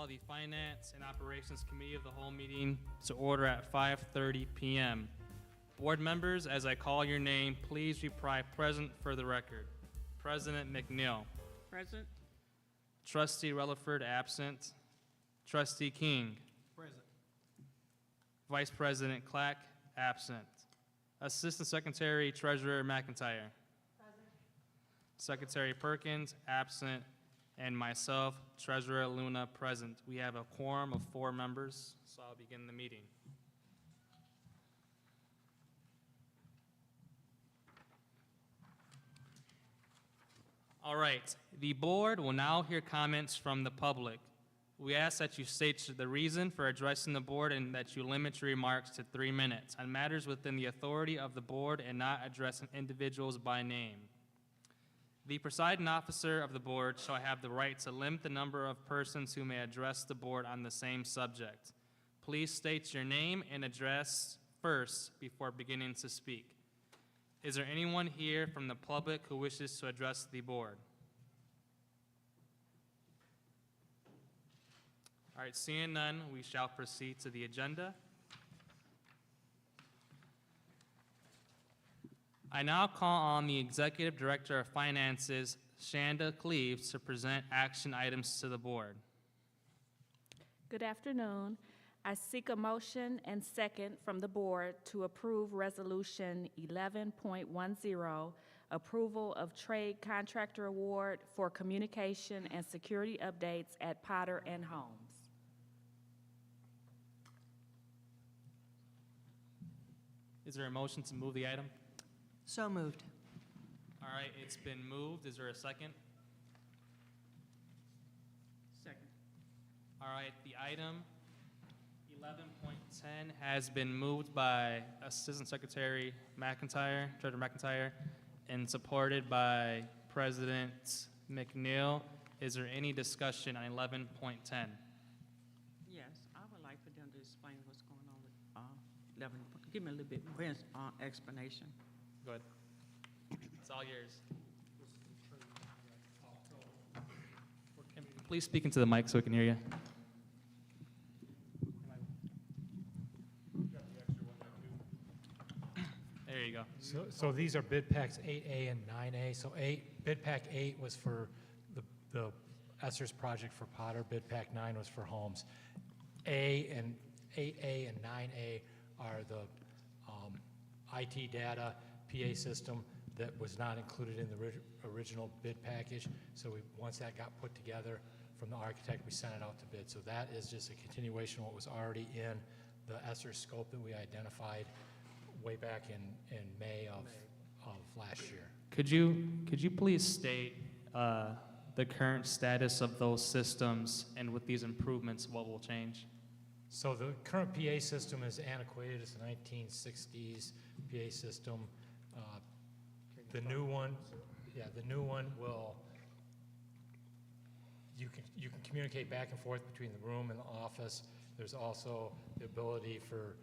the Finance and Operations Committee of the whole meeting to order at 5:30 p.m. Board members, as I call your name, please reply present for the record. President McNeil. Present. Trustee Relaford absent. Trustee King. Present. Vice President Clack absent. Assistant Secretary Treasurer McIntyre. Present. Secretary Perkins absent. And myself, Treasurer Luna, present. We have a quorum of 4 members, so I'll begin the meeting. All right, the board will now hear comments from the public. We ask that you state the reason for addressing the board and that you limit your remarks to 3 minutes on matters within the authority of the board and not addressing individuals by name. The presiding officer of the board shall have the right to limit the number of persons who may address the board on the same subject. Please state your name and address first before beginning to speak. Is there anyone here from the public who wishes to address the board? All right, seeing none, we shall proceed to the agenda. I now call on the Executive Director of Finances, Shanda Cleaves, to present action items to the board. Good afternoon. I seek a motion and second from the board to approve Resolution 11.10, approval of Trade Contractor Award for communication and security updates at Potter and Holmes. Is there a motion to move the item? So moved. All right, it's been moved. Is there a second? Second. All right, the item 11.10 has been moved by Assistant Secretary McIntyre, Treasurer McIntyre, and supported by President McNeil. Is there any discussion on 11.10? Yes, I would like for them to explain what's going on with 11. Give me a little bit more explanation. Go ahead. It's all yours. Please speak into the mic so we can hear you. There you go. So these are bid packs 8A and 9A. So bid pack 8 was for the ESSER's project for Potter. Bid pack 9 was for Holmes. 8A and 9A are the IT data PA system that was not included in the original bid package. So once that got put together from the architect, we sent it out to bid. So that is just a continuation of what was already in the ESSER scope that we identified way back in May of last year. Could you please state the current status of those systems, and with these improvements, what will change? So the current PA system is antiquated. It's a 1960s PA system. The new one will, you can communicate back and forth between the room and the office. There's also the ability for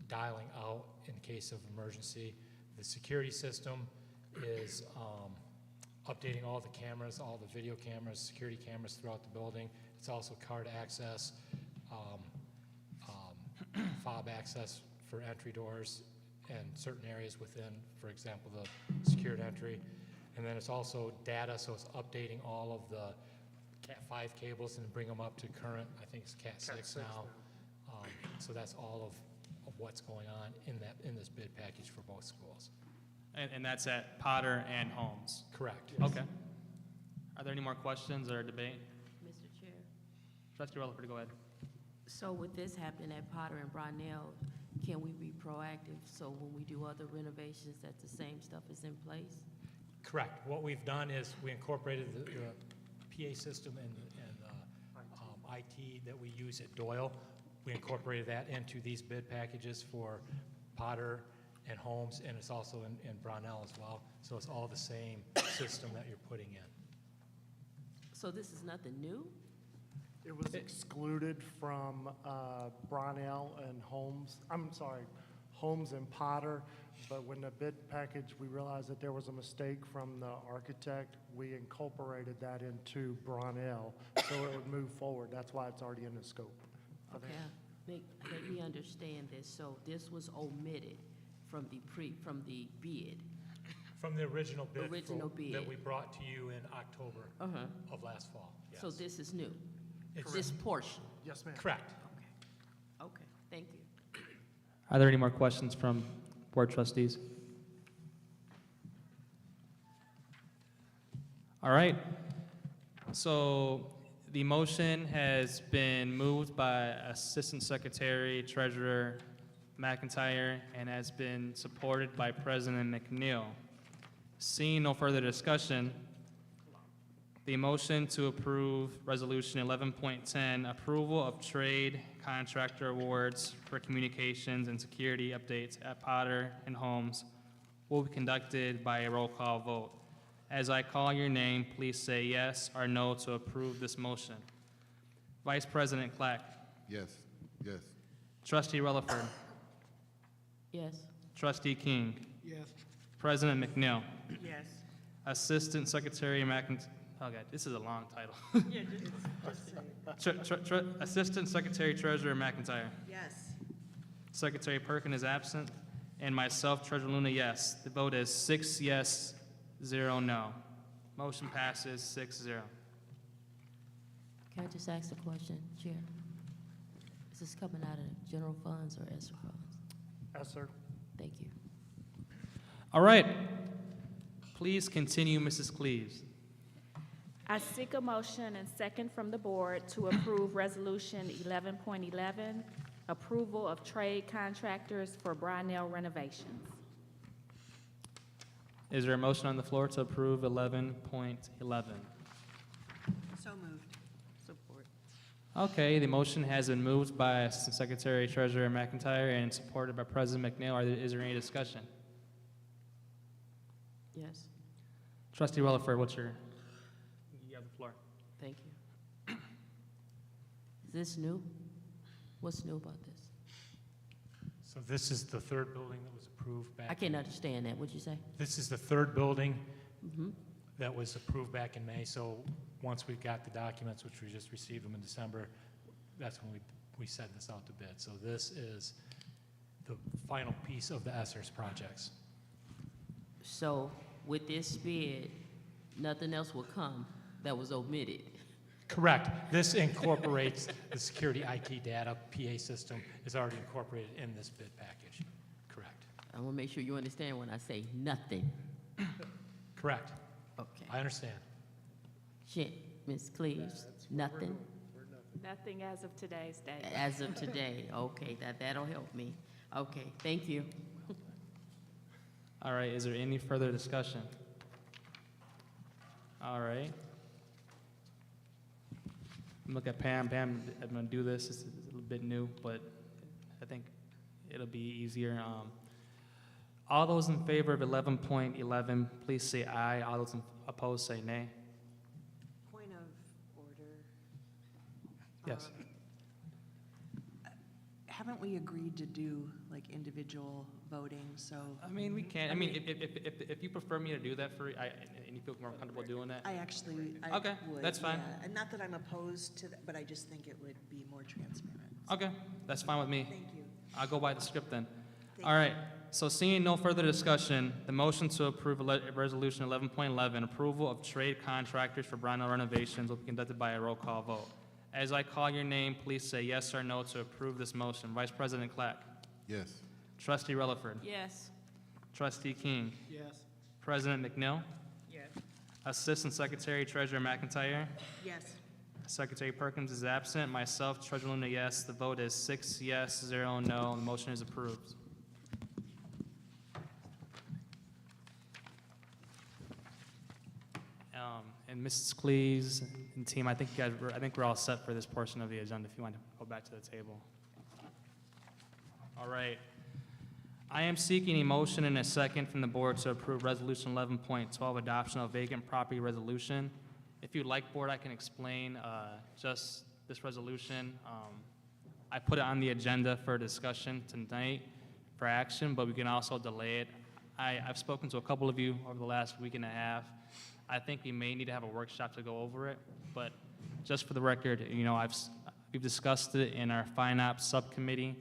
dialing out in case of emergency. The security system is updating all the cameras, all the video cameras, security cameras throughout the building. It's also card access, fob access for entry doors and certain areas within, for example, the secured entry. And then it's also data, so it's updating all of the Cat 5 cables and bring them up to current, I think it's Cat 6 now. So that's all of what's going on in this bid package for both schools. And that's at Potter and Holmes? Correct. Okay. Are there any more questions or debate? Mr. Chair, Trustee Relaford, go ahead. so with this happening at Potter and Brownell, can we be proactive so when we do other renovations that the same stuff is in place? Correct. What we've done is we incorporated the PA system and IT that we use at Doyle. We incorporated that into these bid packages for Potter and Holmes, and it's also in Brownell as well. So it's all the same system that you're putting in. So this is nothing new? It was excluded from Brownell and Holmes. I'm sorry, Holmes and Potter. but when the bid package, we realized that there was a mistake from the architect. We incorporated that into Brownell, so it would move forward. That's why it's already in the scope. for Okay, that. let me understand this. So this was omitted from the bid. From the original bid. Original That bid. we brought to you in October Uh-huh. of last fall, yes. So this is new, It's- this portion. Yes, ma'am. Correct. Okay, thank you. Are there any more questions from board trustees? All right. So the motion has been moved by Assistant Secretary Treasurer McIntyre and has been supported by President McNeil. Seeing no further discussion, the motion to approve Resolution 11.10, approval of trade contractor awards for communications and security updates at Potter and Holmes, will be conducted by a roll call vote. As I call your name, please say yes or no to approve this motion. Vice President Clack, Yes, yes. Trustee Rutherford, Yes, Trustee King, Yes. President McNeil, Yes. Assistant Secretary McIntyre, oh God, this is a long title. Yeah, just say it. Assistant Secretary Treasurer McIntyre. Yes. Secretary Perkin is absent, and myself, Treasurer Luna, yes. The vote is 6 yes, 0 no. Motion passes 6-0. can I just ask a question, Chair? Is this coming out of general funds or ESSER funds? Yes, sir. Thank you. All right. Please continue, Mrs. Cleaves. I seek a motion and second from the board to approve Resolution 11.11, approval of trade contractors for Brownell renovations. Is there a motion on the floor to approve 11.11? So moved. Support. Okay, the motion has been moved by Assistant Secretary Treasurer McIntyre and supported by President McNeil. Is there any discussion? Yes, Trustee Rutherford, what's your, you have the floor. thank you. Is this new? What's new about this? So this is the third building that was approved back. I can't understand that, what'd you say? This is the third building Mm-hmm. that was approved back in May. So once we got the documents, which we just received them in December, that's when we sent this out to bid. So this is the final piece of the ESSER's projects. So with this bid, nothing else will come that was omitted? Correct. This incorporates the security IT data PA system is already incorporated in this bid package. Correct. I want to make sure you understand when I say nothing. Correct. Okay. I understand. Ms. Cleaves, nothing Nothing as of today's date. as of today. Okay, that'll help me. Okay, thank you. All right, is there any further discussion? All right. Look at Pam. Pam, I'm gonna do this. This is a little bit new, but I think it'll be easier. All those in favor of 11.11, please say aye. All those opposed, say nay. Point of order. Yes. Haven't we agreed to do like individual voting, so? I mean, we can. I mean, if you prefer me to do that and you feel more comfortable doing that. I actually, I Okay, would, that's fine. yeah. And not that I'm opposed to that, but I just think it would be more transparent. Okay, that's fine with me. Thank you. I'll go by the script then. Thank All right, so seeing no further discussion, the motion to approve Resolution 11.11, approval of trade contractors for Brownell renovations will be conducted by a roll call vote. As I call your name, please say yes or no to approve this motion. Vice President Clack, Yes, Trustee Rutherford, Yes. Trustee King, Yes. President McNeil, Yes. Assistant Secretary Treasurer McIntyre, Yes. Secretary Perkins is absent, myself, Treasurer Luna, yes. The vote is 6 yes, 0 no, and the motion is approved. And Mrs. Cleaves and team, I think we're all set for this portion of the agenda if you want to go back to the table. All right. I am seeking a motion and a second from the board to approve Resolution 11.12, adoption of vacant property resolution. If you'd like, board, I can explain just this resolution. I put it on the agenda for discussion tonight for action, but we can also delay it. I've spoken to a couple of you over the last week and a half. I think we may need to have a workshop to go over it, but just for the record, you know, we've discussed it in our Fine Ops Subcommittee.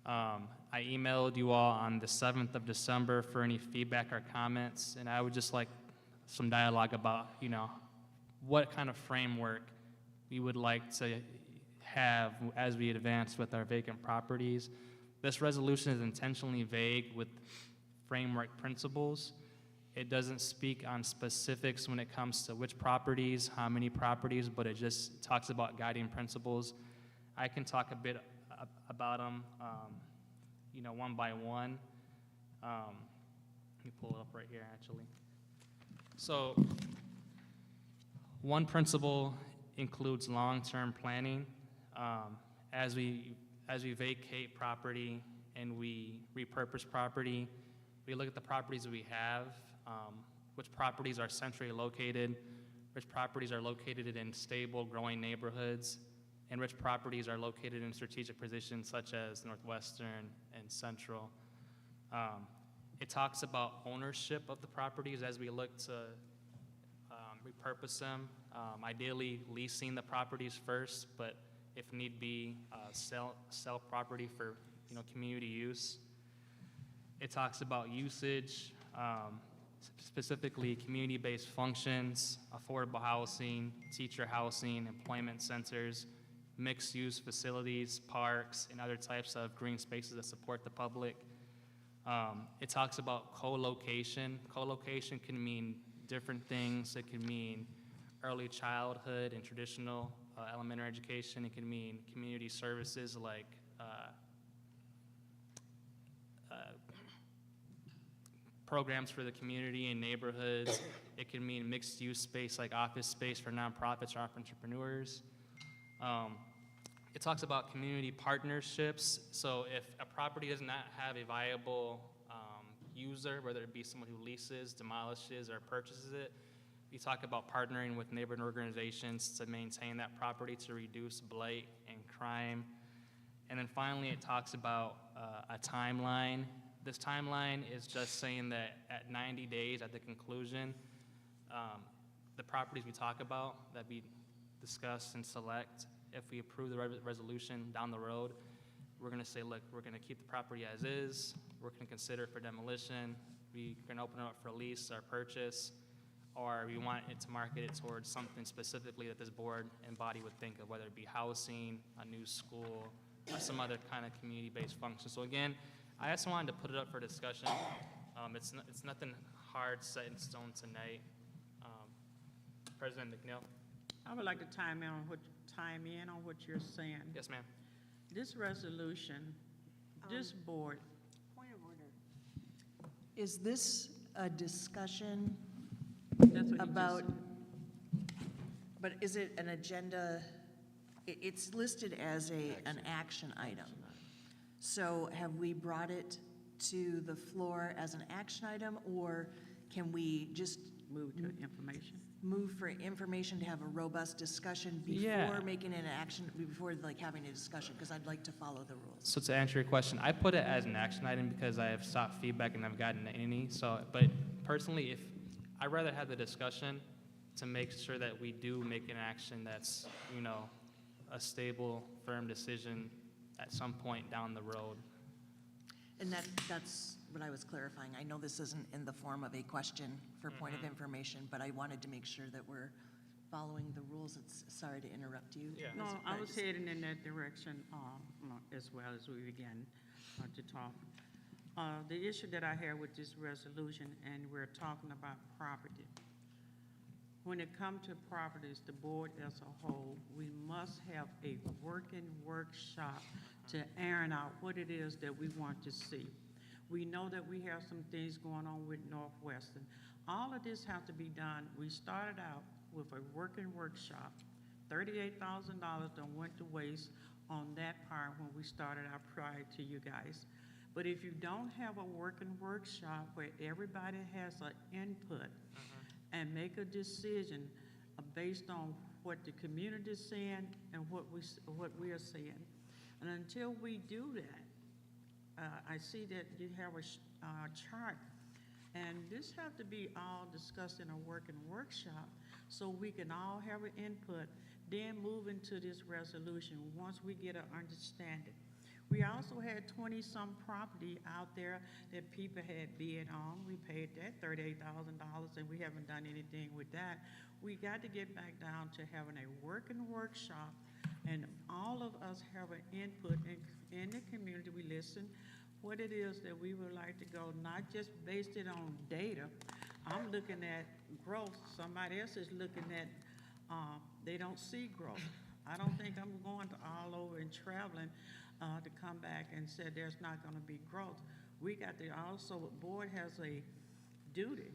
I emailed you all on the 7th of December for any feedback or comments, and I would just like some dialogue about, you know, what kind of framework we would like to have as we advance with our vacant properties. This resolution is intentionally vague with framework principles. It doesn't speak on specifics when it comes to which properties, how many properties, but it just talks about guiding principles. I can talk a bit about them, you know, one by one. Let me pull it up right here, actually. So, one principle includes long-term planning. As we vacate property and we repurpose property, we look at the properties that we have, which properties are centrally located, which properties are located in stable, growing neighborhoods, and which properties are located in strategic positions such as Northwestern and Central. It talks about ownership of the properties as we look to repurpose them, ideally leasing the properties first, but if need be, sell property for, you know, community use. It talks about usage, specifically community-based functions, affordable housing, teacher housing, employment centers, mixed-use facilities, parks, and other types of green spaces that support the public. It talks about co-location. Co-location can mean different things. It can mean early childhood and traditional elementary education. It can mean community services like programs for the community and neighborhoods. It can mean mixed-use space like office space for nonprofits or entrepreneurs. It talks about community partnerships. So if a property does not have a viable user, whether it be someone who leases, demolishes, or purchases it, we talk about partnering with neighborhood organizations to maintain that property to reduce blight and crime. And then finally, it talks about a timeline. This timeline is just saying that at 90 days at the conclusion, the properties we talk about that we discuss and select, if we approve the resolution down the road, we're going to say, look, we're going to keep the property as is. We're going to consider it for demolition. We're going to open it up for lease or purchase, or we want it to market it towards something specifically that this board and body would think of, whether it be housing, a new school, or some other kind of community-based function. So again, I just wanted to put it up for discussion. It's nothing hard set in stone tonight. President McNeil? I would like to chime in on what you're saying. Yes, ma'am. This resolution, this board, Point of order. Is this a discussion that's what he about, just, but is it an agenda? It's listed as an action item. So have we brought it to the floor as an action item, or can we just move to information. move for information to have a robust discussion Yeah. before making an action, before like having a discussion? Because I'd like to follow the rules. So to answer your question, I put it as an action item because I have sought feedback and I've gotten any. So, but personally, I'd rather have the discussion to make sure that we do make an action that's, you know, a stable, firm decision at some point down the road. And that's what I was clarifying. I know this isn't in the form of a question for point of information, but I wanted to make sure that we're following the rules. Sorry to interrupt you. Yeah. No, Ms. I was Price. heading in that direction as well as we began to talk. The issue that I have with this resolution, and we're talking about property. When it comes to properties, the board as a whole, we must have a working workshop to iron out what it is that we want to see. We know that we have some things going on with Northwestern. All of this has to be done. We started out with a working workshop. $38,000 done went to waste on that part when we started out prior to you guys. But if you don't have a working workshop where everybody has an input and make a decision based on what the community is saying and what we are saying, and until we do that, I see that you have a chart, and this have to be all discussed in a workshop, so we can all have an input, then move into this resolution, once we get an understanding. We also had 20-some property out there that people had bid on. We paid that $38,000, and we haven't done anything with that. We got to get back down to having a working workshop, and all of us have an input in the community. We listen what it is that we would like to go, not just based it on data. I'm looking at growth. Somebody else is looking at, they don't see growth. I don't think I'm going to all over and traveling to come back and say there's not going to be growth. We got to also, the board has a duty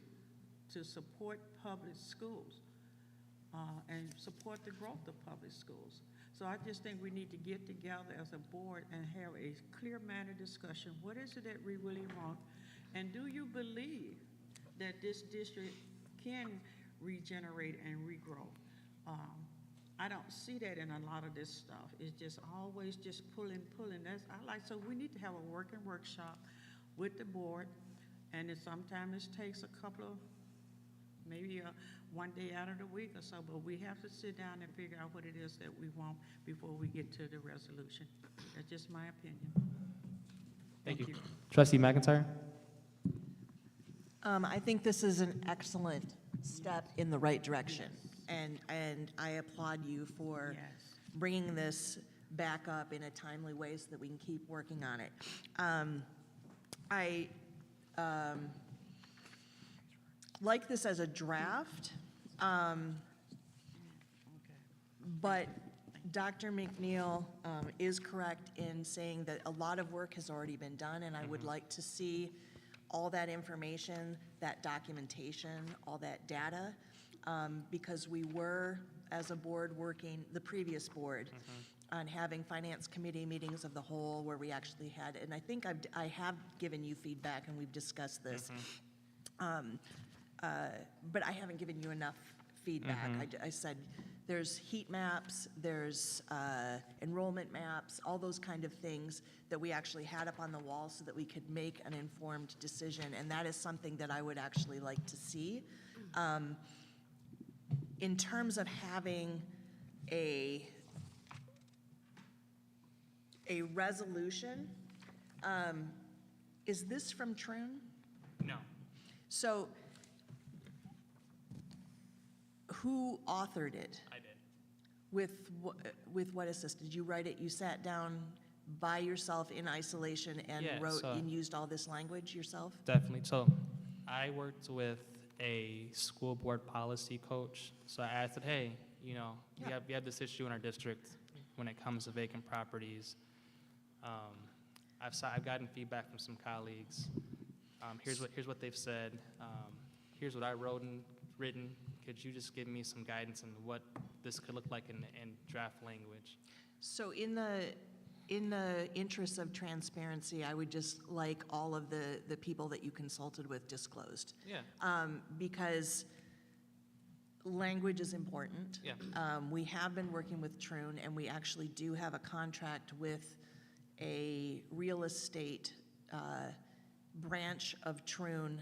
to support public schools and support the growth of public schools. So I just think we need to get together as a board and have a clear manner discussion. What is it that we really want? And do you believe that this district can regenerate and regrow? I don't see that in a lot of this stuff. It's just always just pulling. So we need to have a working workshop with the board, and sometimes it takes a couple of, maybe one day out of the week or so, but we have to sit down and figure out what it is that we want before we get to the resolution. That's just my opinion. Thank you. Trustee McIntyre? I think this is an excellent step in the right direction, and I applaud you for Yes. bringing this back up in a timely way so that we can keep working on it. I like this as a draft, but Dr. McNeil is correct in saying that a lot of work has already been done, and I would like to see all that information, that documentation, all that data, because we were, as a board, working, the previous board, on having finance committee meetings of the whole where we actually had, and I think I have given you feedback and we've discussed this. But I haven't given you enough feedback. I said there's heat maps, there's enrollment maps, all those kind of things that we actually had up on the wall so that we could make an informed decision, and that is something that I would actually like to see. In terms of having a resolution, is this from Troon? No. So, who authored it? I did. With what assistance? Did you write it, you sat down by yourself in isolation and Yeah, wrote so- and used all this language yourself? Definitely. So I worked with a school board policy coach. So I asked it, hey, you know, Yeah. we have this issue in our district when it comes to vacant properties. I've gotten feedback from some colleagues. Here's what they've said. Here's what I written. Could you just give me some guidance on what this could look like in draft language? So in the interest of transparency, I would just like all of the people that you consulted with disclosed. Yeah. Because language is important. Yeah. We have been working with Troon, and we actually do have a contract with a real estate branch of Troon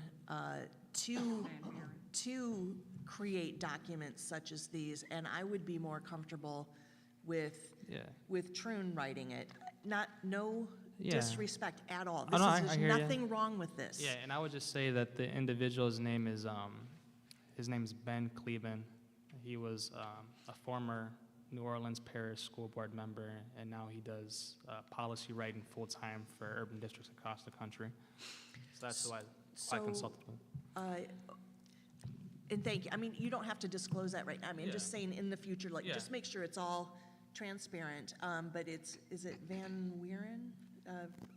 to create documents such as these, and I would be more comfortable with Troon writing it. No Yeah. disrespect at all. Oh, no, I There's hear ya. nothing wrong with this. Yeah, and I would just say that the individual's name is, his name's Ben Cleven. He was a former New Orleans Parish School Board member, and now he does policy writing full-time for urban districts across the country. So that's who I So- consulted with. And thank you. I mean, you don't have to disclose that right now. I mean, Yeah. just saying in the future, like, Yeah. just make sure it's all transparent. But is it Van Wieren,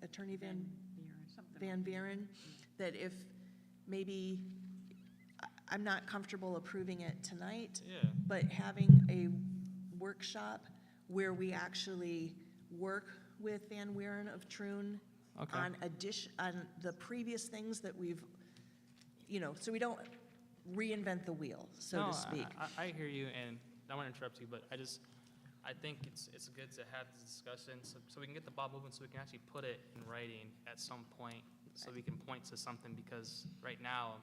Attorney Van Vieren? That if maybe, I'm not comfortable approving it tonight, Yeah. but having a workshop where we actually work with Van Wieren of Troon Okay. on the previous things that we've, so we don't reinvent the wheel, so No, to speak. I hear you, and I don't want to interrupt you, but I think it's good to have this discussion so we can get the ball moving, so we can actually put it in writing at some point, so we can point to something, because right now,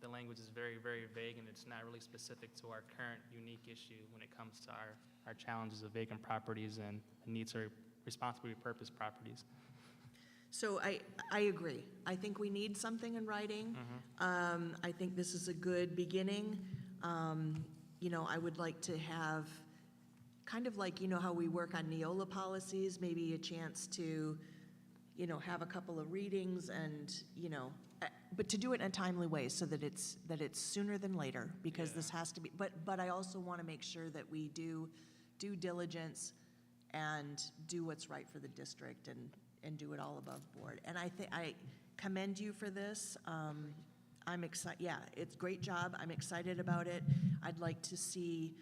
the language is very, very vague, and it's not really specific to our current unique issue when it comes to our challenges of vacant properties and the need to responsibly repurpose properties. So I agree. I think we need something in writing. I think this is a good beginning. You know, I would like to have, kind of like, you know, how we work on Neola policies, maybe a chance to, you know, have a couple of readings and, you know, but to do it in a timely way so that it's sooner than later, because this has to be, but I also want to make sure that we do due diligence and do what's right for the district and do it all above board. And I commend you for this. I'm excited, yeah, it's a great job. I'm excited about it. I'd like to see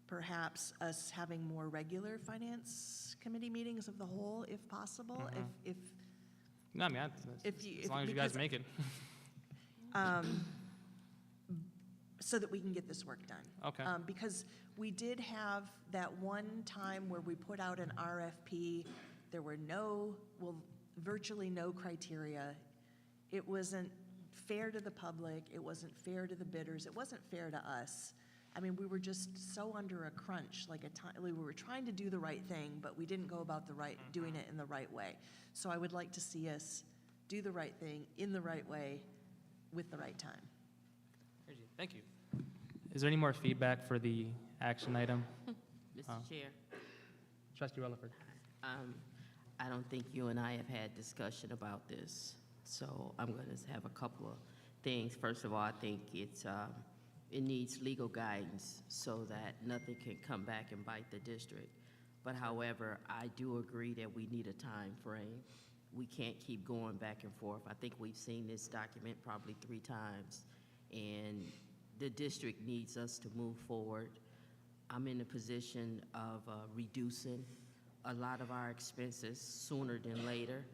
perhaps us having more regular finance committee meetings of the whole, if possible, if No, I mean, as long as you guys because- make it. so that we can get this work done. Okay. Because we did have that one time where we put out an RFP, there were virtually no criteria. It wasn't fair to the public, it wasn't fair to the bidders, it wasn't fair to us. I mean, we were just so under a crunch, like we were trying to do the right thing, but we didn't go about doing it in the right way. So I would like to see us do the right thing in the right way with the right time. Thank you. Is there any more feedback for the action item? Mr. Chair, Trustee Rutherford. I don't think you and I have had discussion about this, so I'm going to have a couple of things. First of all, I think it needs legal guidance so that nothing can come back and bite the district. But however, I do agree that we need a time frame. We can't keep going back and forth. I think we've seen this document probably 3 times, and the district needs us to move forward. I'm in a position of reducing a lot of our expenses sooner than later.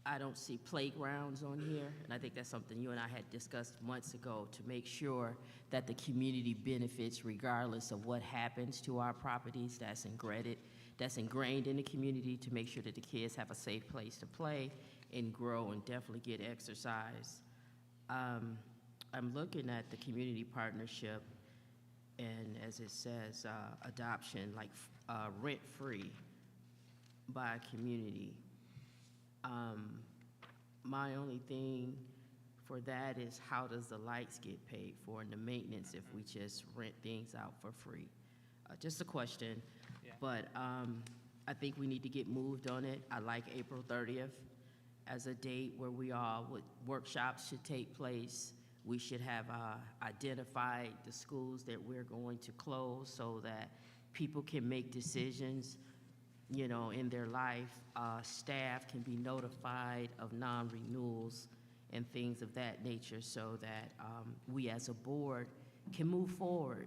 I don't see playgrounds on here, and I think that's something you and I had discussed months ago, to make sure that the community benefits regardless of what happens to our properties. That's ingrained in the community, to make sure that the kids have a safe place to play and grow and definitely get exercise. I'm looking at the community partnership, and as it says, adoption, like rent-free by a community. My only thing for that is, how does the lights get paid for and the maintenance if we just rent things out for free? Just a question, but I think we need to get moved on it. I like April 30th as a date where workshops should take place. We should have identified the schools that we're going to close so that people can make decisions, you know, in their life. Staff can be notified of non-renewals and things of that nature, so that we as a board can move forward.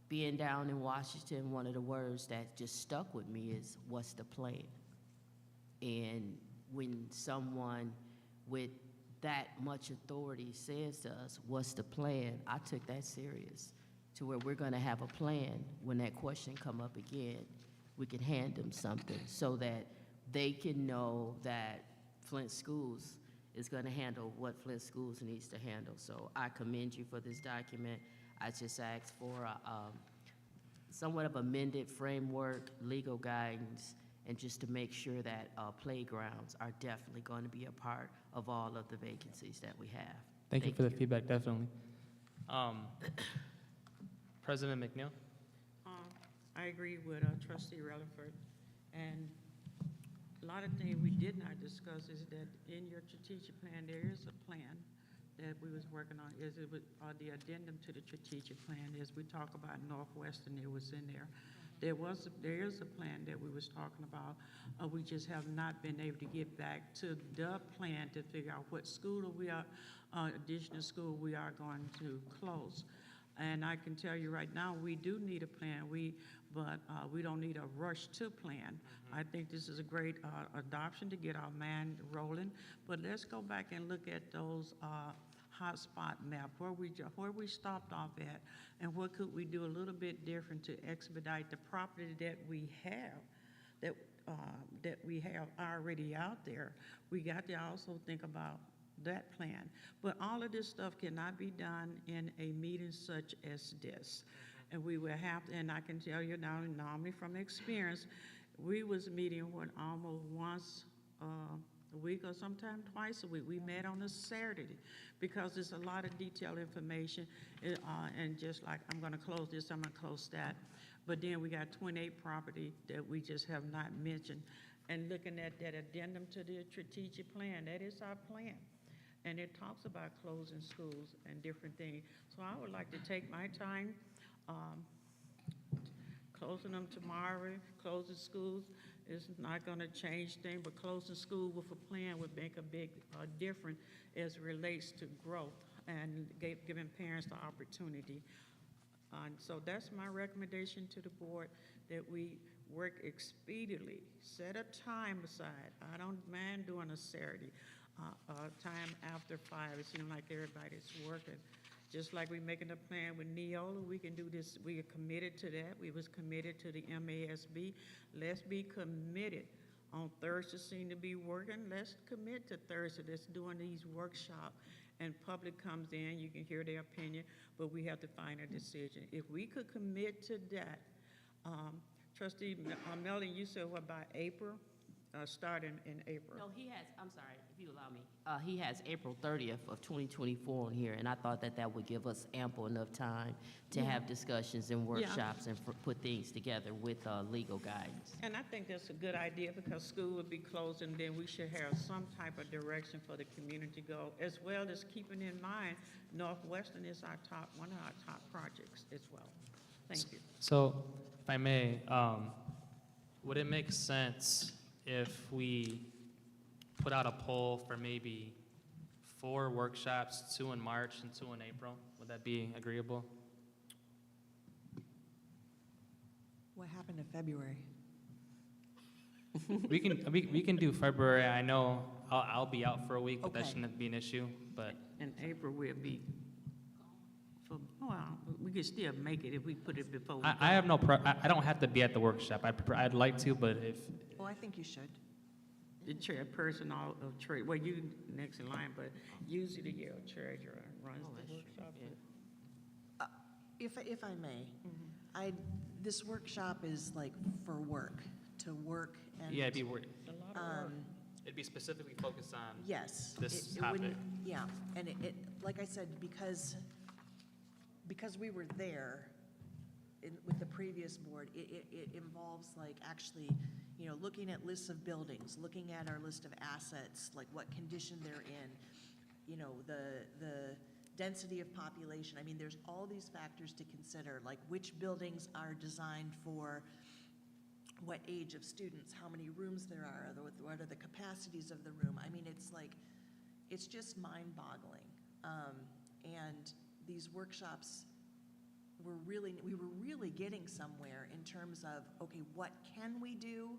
Being down in Washington, one of the words that just stuck with me is, what's the plan? And when someone with that much authority says to us, what's the plan? I took that serious, to where we're gonna have a plan. When that question come up again, we can hand them something so that they can know that Flint Schools is going to handle what Flint Schools needs to handle. So I commend you for this document. I just asked for somewhat of amended framework, legal guidance, and just to make sure that playgrounds are definitely going to be a part of all of the vacancies that we have. Thank you for the feedback, definitely. President McNeil? I agree with Trustee Rutherford, and a lot of things we did not discuss is that in your strategic plan, there is a plan that we was working on. The addendum to the strategic plan is, we talk about Northwestern, it was in there. There is a plan that we was talking about. We just have not been able to get back to the plan to figure out what school additional school we are going to close. And I can tell you right now, we do need a plan, but we don't need a rush to plan. I think this is a great adoption to get our man rolling, but let's go back and look at those hotspot map, where we stopped off at, and what could we do a little bit different to expedite the property that we have, that we have already out there. We got to also think about that plan. But all of this stuff cannot be done in a meeting such as this. And we will have, and I can tell you now, normally from experience, we was meeting almost once a week or sometimes twice a week. We met on a Saturday because there's a lot of detailed information. And just like, I'm gonna close this, I'm gonna close that. But then we got 28 property that we just have not mentioned. And looking at that addendum to the strategic plan, that is our plan. And it talks about closing schools and different things. So I would like to take my time, closing them tomorrow, closing schools is not gonna change things, but closing school with a plan would make a big difference as it relates to growth and giving parents the opportunity. And so that's my recommendation to the board, that we work expediently, set a time aside. I don't mind doing a Saturday, time after 5. It seems like everybody's working. Just like we're making a plan with Neola, we can do this. We are committed to that. We was committed to the MASB. Let's be committed. On Thursday seem to be working. Let's commit to Thursday. Let's doing these workshops. And public comes in, you can hear their opinion, but we have to find a decision. If we could commit to that, Trustee Melvin, you said what, by April? Starting in April. No, he has, I'm sorry, if you allow me, he has April 30th of 2024 on here, and I thought that that would give us ample enough time to have discussions and workshops and put things together with legal guidance. And I think that's a good idea because school would be closed and then we should have some type of direction for the community to go, as well as keeping in mind Northwestern is one of our top projects as well. Thank you. So, if I may, would it make sense if we put out a poll for maybe 4 workshops, 2 in March and 2 in April? Would that be agreeable? What happened in February? We can do February. I know I'll be out for a week, but that Okay. shouldn't be an issue. But In April, we'll be, well, we could still make it if we put it before. I have no I don't have to be at the workshop. I'd like to, but if Well, I think you should. The chairperson of trade, well, you next in line, but usually the treasurer runs the workshop. If I may, this workshop is like for work, to work and. yeah, it'd be A lot of work. it'd be specifically focused on Yes. this it wouldn't- topic. Yeah, and it, like I said, because we were there with the previous board, it involves like actually, looking at lists of buildings, looking at our list of assets, like what condition they're in, the density of population. I mean, there's all these factors to consider, like which buildings are designed for what age of students, how many rooms there are, what are the capacities of the room. I mean, it's just mind-boggling. And these workshops we were really getting somewhere in terms of, okay, what can we do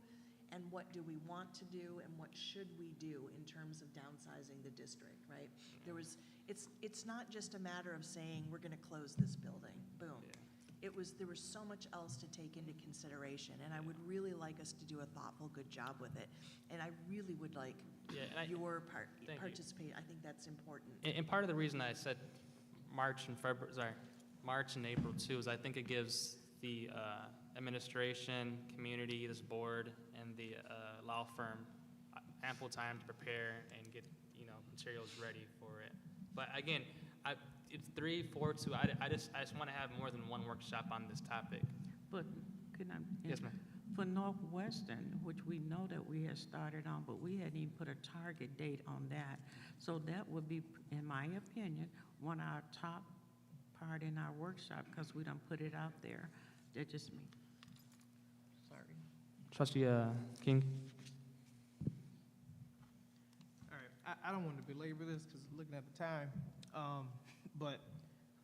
and what do we want to do and what should we do in terms of downsizing the district, right? It's not just a matter of saying, we're gonna close this building, boom. There was so much else to take into consideration, and I would really like us to do a thoughtful, good job with it. And I really would like your Thank you. participate. I think that's important. And part of the reason I said March and April too is I think it gives the administration, community, this board, and the law firm ample time to prepare and get materials ready for it. But again, it's 3, 4, 2. I just want to have more than one workshop on this topic. But can I? Yes, ma'am. For Northwestern, which we know that we had started on, but we hadn't even put a target date on that. So that would be, in my opinion, one of our top part in our workshop because we don't put it out there. That's just me. Sorry. Trustee King. All right, I don't want to belabor this because looking at the time, but,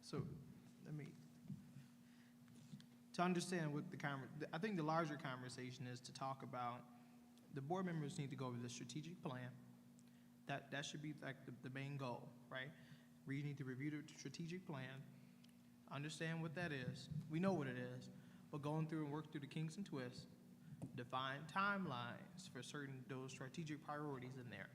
so, to understand what I think the larger conversation is to talk about, the board members need to go over the strategic plan. That should be like the main goal, right? We need to review the strategic plan, understand what that is. We know what it is, but going through and work through the kinks and twists, define timelines for certain those strategic priorities in there.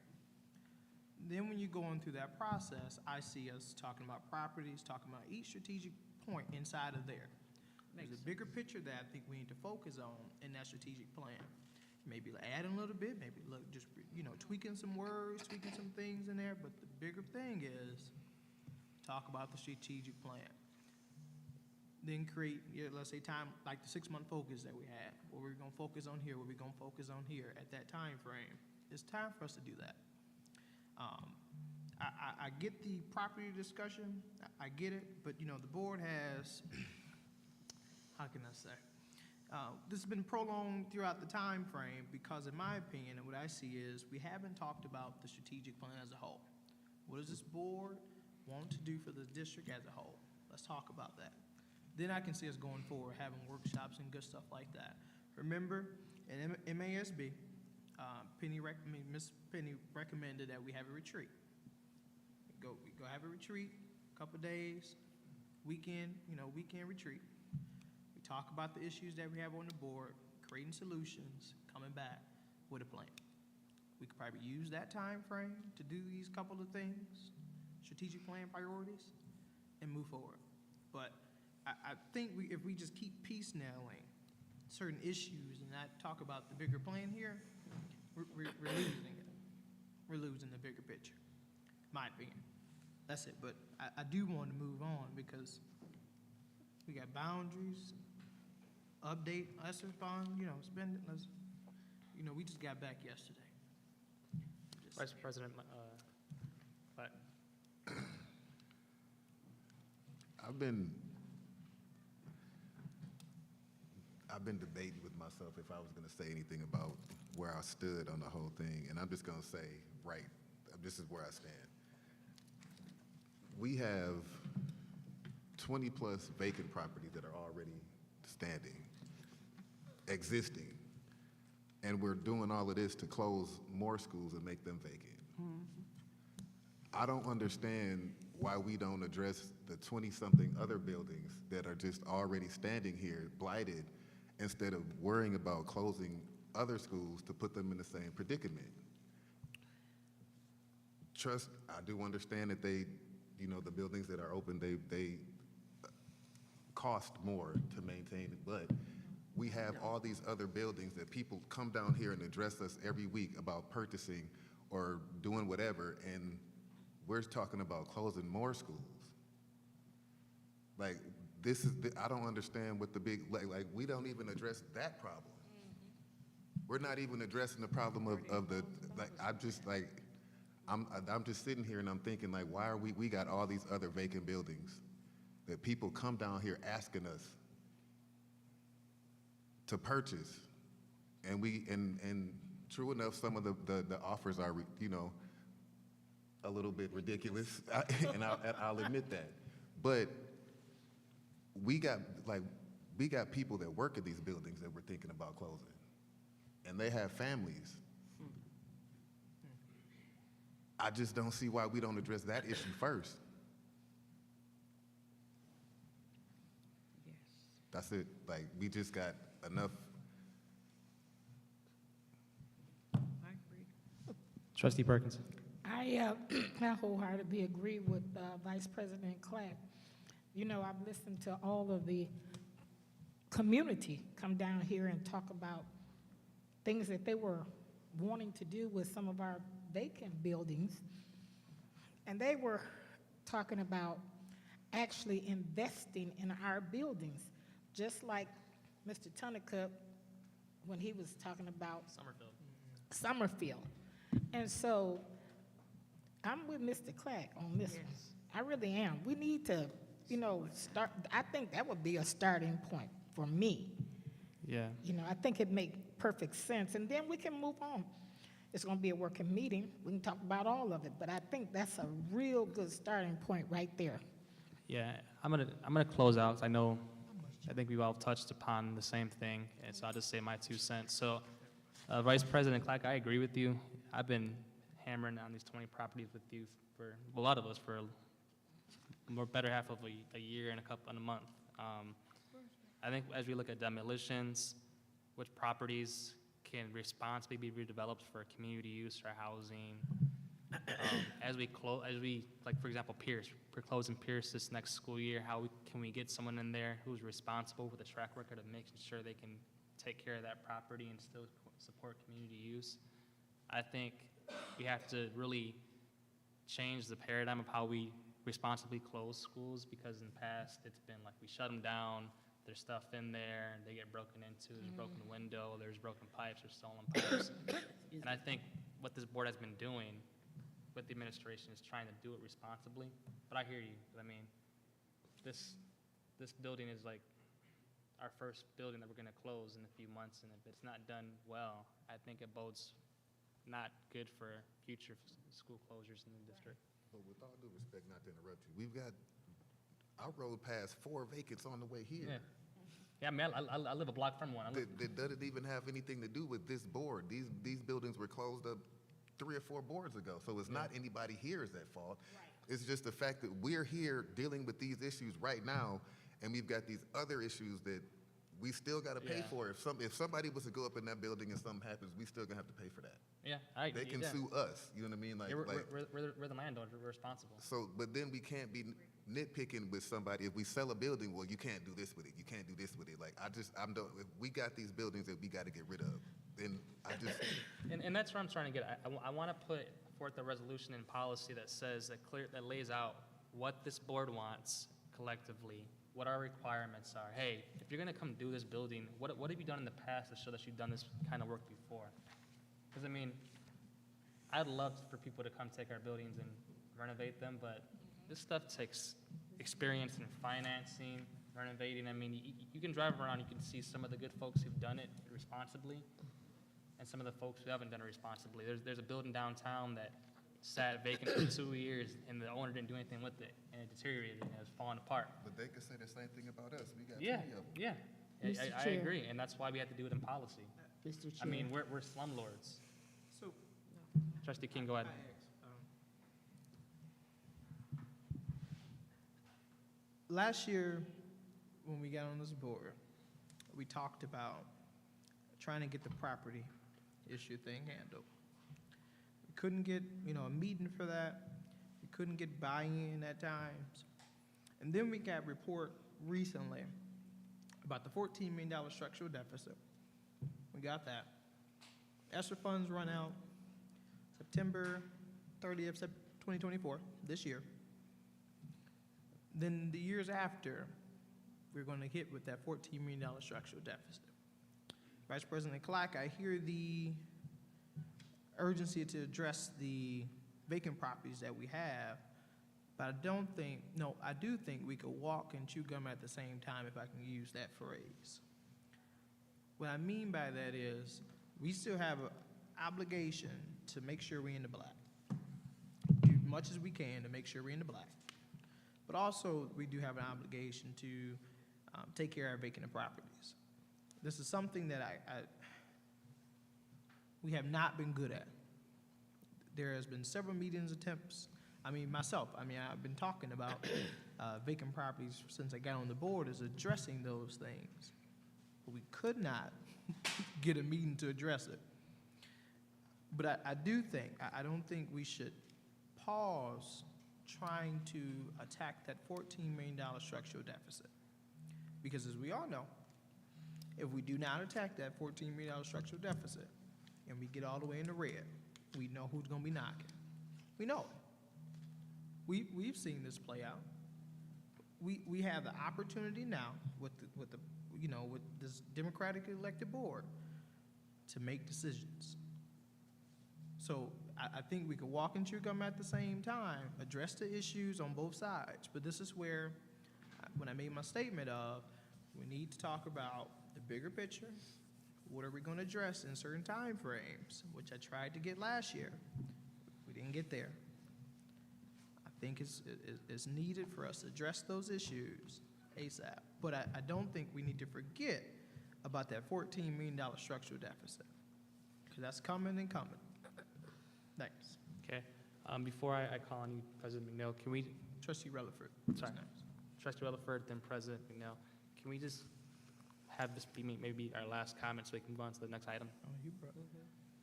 Then when you go on through that process, I see us talking about properties, talking about each strategic point inside of there. There's a bigger picture that I think we need to focus on in that strategic plan. Maybe add a little bit, maybe look, just, tweaking some words, tweaking some things in there, but the bigger thing is talk about the strategic plan. Then create, let's say time, like the 6-month focus that we had, where we're gonna focus on here, where we're gonna focus on here at that time frame. It's time for us to do that. I get the property discussion, I get it, but the board has, how can I say? This has been prolonged throughout the time frame because in my opinion, and what I see is we haven't talked about the strategic plan as a whole. What does this board want to do for the district as a whole? Let's talk about that. Then I can see us going forward, having workshops and good stuff like that. Remember, in MASB, Miss Penny recommended that we have a retreat. We go have a retreat, a couple days, weekend retreat. We talk about the issues that we have on the board, creating solutions, coming back with a plan. We could probably use that time frame to do these couple of things, strategic plan priorities, and move forward. But I think if we just keep piecemealing certain issues and not talk about the bigger plan here, we're losing it. We're losing the bigger picture, my opinion. That's it, but I do want to move on because we got boundaries, update, ESSER fund, spend it, we just got back yesterday. Vice President, Clack. I've been debating with myself if I was going to say anything about where I stood on the whole thing, and I'm just going to say, right, this is where I stand. We have 20-plus vacant properties that are already standing, existing, and we're doing all of this to close more schools and make them vacant. I don't understand why we don't address the 20-something other buildings that are just already standing here, blighted, instead of worrying about closing other schools to put them in the same predicament. Trust, I do understand that they, the buildings that are open, they cost more to maintain it, but we have all these other buildings that people come down here and address us every week about purchasing or doing whatever, and we're talking about closing more schools. Like, I don't understand what the big, like we don't even address that problem. We're not even addressing the problem of the, like, I'm just sitting here and I'm thinking, like, why are we got all these other vacant buildings that people come down here asking us to purchase, and true enough, some of the offers are, a little bit ridiculous, and I'll admit that. But we got people that work at these buildings that we're thinking about closing, and they have families. I just don't see why we don't address that issue first. Yes. That's it. Like, we just got enough. I agree. Trustee Perkins. I wholeheartedly agree with Vice President Clapp. I've listened to all of the community come down here and talk about things that they were wanting to do with some of our vacant buildings. And they were talking about actually investing in our buildings, just like Mr. Tunnickup when he was talking about Summerfield. And so I'm with Mr. Clack on this one. I really am. We need to, start. I think that would be a starting point for me. Yeah. I think it makes perfect sense, and then we can move on. It's going to be a working meeting. We can talk about all of it, but I think that's a real good starting point right there. Yeah, I'm gonna close out, 'cause I think we've all touched upon the same thing, and so I'll just say my 2 cents. So, Vice President Clack, I agree with you. I've been hammering on these 20 properties with you for, a lot of us, for more better half of a year and a month. I think as we look at demolitions, which properties can responsibly be redeveloped for community use or housing. As we like, for example, Pierce, we're closing Pierce this next school year, can we get someone in there who's responsible with a track record of making sure they can take care of that property and still support community use? I think we have to really change the paradigm of how we responsibly close schools, because in the past, it's been like we shut them down, there's stuff in there, and they get broken into, there's a broken window, there's broken pipes, there's stolen pipes. And I think what this board has been doing with the administration is trying to do it responsibly. But I hear you. I mean, this building is like our first building that we're going to close in a few months, and if it's not done well, I think it bodes not good for future school closures in the district. But with all due respect, not to interrupt you, we've got, our road past 4 vacants on the way here. Yeah. Yeah, I mean, I live a block from one. That doesn't even have anything to do with this board. These buildings were closed up 3 or 4 boards ago, so it's not anybody here is at fault. It's just the fact that we're here dealing with these issues right now, and we've got these other issues that we still got to pay Yeah. for. If somebody was to go up in that building and something happens, we still gonna have to pay for that. Yeah, They can sue us, you know what I mean? Yeah, we're the landowner, we're responsible. So, but then we can't be nitpicking with somebody. If we sell a building, well, you can't do this with it, you can't do this with it. Like, if we got these buildings that we got to get rid of, then And that's what I'm trying to get at. I want to put forth a resolution and policy that says, that lays out what this board wants collectively, what our requirements are. Hey, if you're going to come do this building, what have you done in the past to show that you've done this kind of work before? Because, I mean, I'd love for people to come take our buildings and renovate them, but this stuff takes experience in financing, renovating. I mean, you can drive around, you can see some of the good folks who've done it responsibly, and some of the folks who haven't done it responsibly. There's a building downtown that sat vacant for 2 years, and the owner didn't do anything with it, and it deteriorated, and it was falling apart. but they could say the same thing about us. We got Yeah, 20 of them. yeah. Mr. I Chair. agree, and that's why we have to do it in policy. Mr. Chair. I mean, we're slumlords. So, Trustee King, go ahead. Last year, when we got on this board, we talked about trying to get the property issue thing handled. We couldn't get, a meeting for that. We couldn't get buy-in at times. And then we got report recently about the $14 million structural deficit. We got that. ESSER funds run out September 30th, 2024, this year. Then the years after, we're going to hit with that $14 million structural deficit. Vice President Clark, I hear the urgency to address the vacant properties that we have, but I do think we could walk and chew gum at the same time, if I can use that phrase. What I mean by that is, we still have an obligation to make sure we're in the black. Do as much as we can to make sure we're in the black. But also, we do have an obligation to take care of our vacant properties. This is something that we have not been good at. There has been several meetings attempts. I've been talking about vacant properties since I got on the board, is addressing those things. But we could not get a meeting to address it. But I don't think we should pause trying to attack that $14 million structural deficit. Because as we all know, if we do not attack that $14 million structural deficit and we get all the way in the red, we know who's going to be knocking. We know it. We've seen this play out. We have the opportunity now with this democratically elected board to make decisions. So I think we could walk and chew gum at the same time, address the issues on both sides. But this is where, when I made my statement of, we need to talk about the bigger picture. What are we going to address in certain time frames, which I tried to get last year. We didn't get there. I think it's needed for us to address those issues ASAP. But I don't think we need to forget about that $14 million structural deficit, because that's coming and coming. Thanks. Okay. Before I call on you, President McNeil, can we Trustee Rutherford. Sorry. Trustee Rutherford, then President McNeil. Can we just have this be maybe our last comment so we can go on to the next item? Oh, you brought.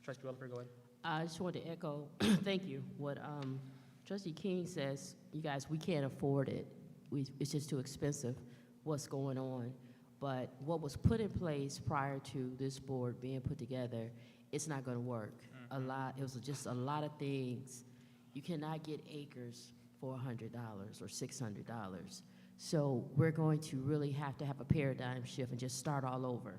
Trustee Rutherford, go ahead. I just want to echo, thank you, what Trustee King says, you guys, we can't afford it. It's just too expensive, what's going on. But what was put in place prior to this board being put together, it's not going to work. It was just a lot of things. You cannot get acres for $100 or $600. So we're going to really have to have a paradigm shift and just start all over.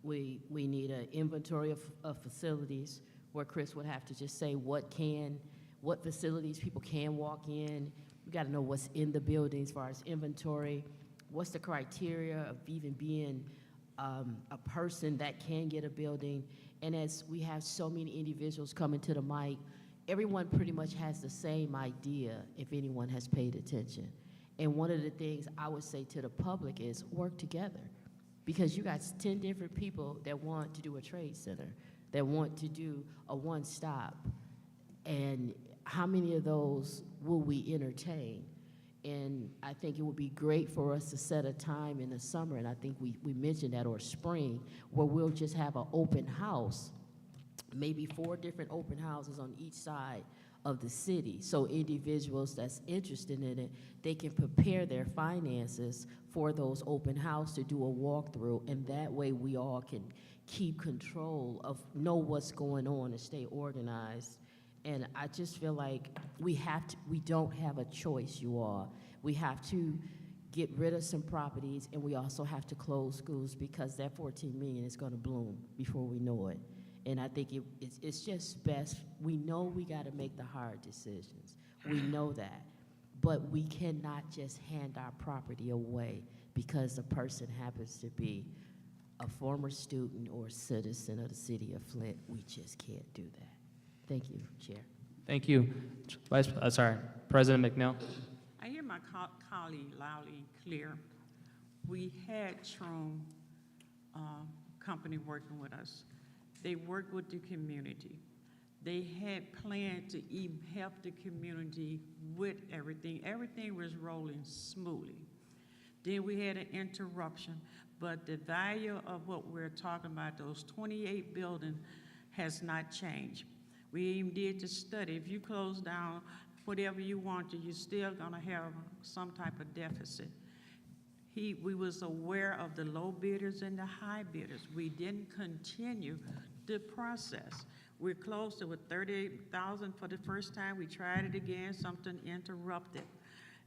We need an inventory of facilities where Chris would have to just say what facilities people can walk in. We got to know what's in the building as far as inventory. What's the criteria of even being a person that can get a building? And as we have so many individuals coming to the mic, everyone pretty much has the same idea if anyone has paid attention. And one of the things I would say to the public is work together, because you got 10 different people that want to do a trade center, that want to do a one-stop. And how many of those will we entertain? And I think it would be great for us to set a time in the summer, and I think we mentioned that, or spring, where we'll just have an open house, maybe 4 different open houses on each side of the city. So individuals that's interested in it, they can prepare their finances for those open house to do a walkthrough, and that way we all can keep control of, know what's going on and stay organized. And I just feel like we don't have a choice, you all. We have to get rid of some properties, and we also have to close schools, because that 14 million is gonna bloom before we know it. And I think it's just best, we know we gotta make the hard decisions. We know that. But we cannot just hand our property away because the person happens to be a former student or citizen of the city of Flint. We just can't do that. Thank you, Chair. Thank you. President McNeil. I hear my colleague loudly and clear. We had Trone company working with us. They worked with the community. They had planned to even help the community with everything. Everything was rolling smoothly. Then we had an interruption, but the value of what we're talking about, those 28 buildings, has not changed. We even did the study. If you close down whatever you want to, you're still gonna have some type of deficit. We was aware of the low bidders and the high bidders. We didn't continue the process. We're close to 38,000 for the first time. We tried it again, something interrupted.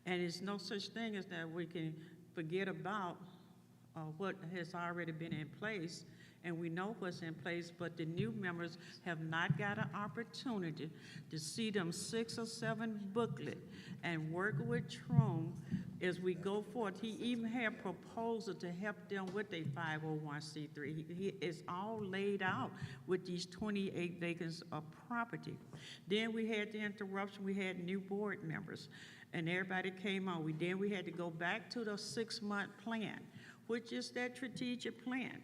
And it's no such thing as that we can forget about what has already been in place, and we know what's in place, but the new members have not got an opportunity to see them 6 or 7 booklet and work with Trone as we go forth. He even had proposal to help them with their 501c3. It's all laid out with these 28 vacants of property. Then we had the interruption. We had new board members, and everybody came on. Then we had to go back to the 6-month plan, which is that strategic plan.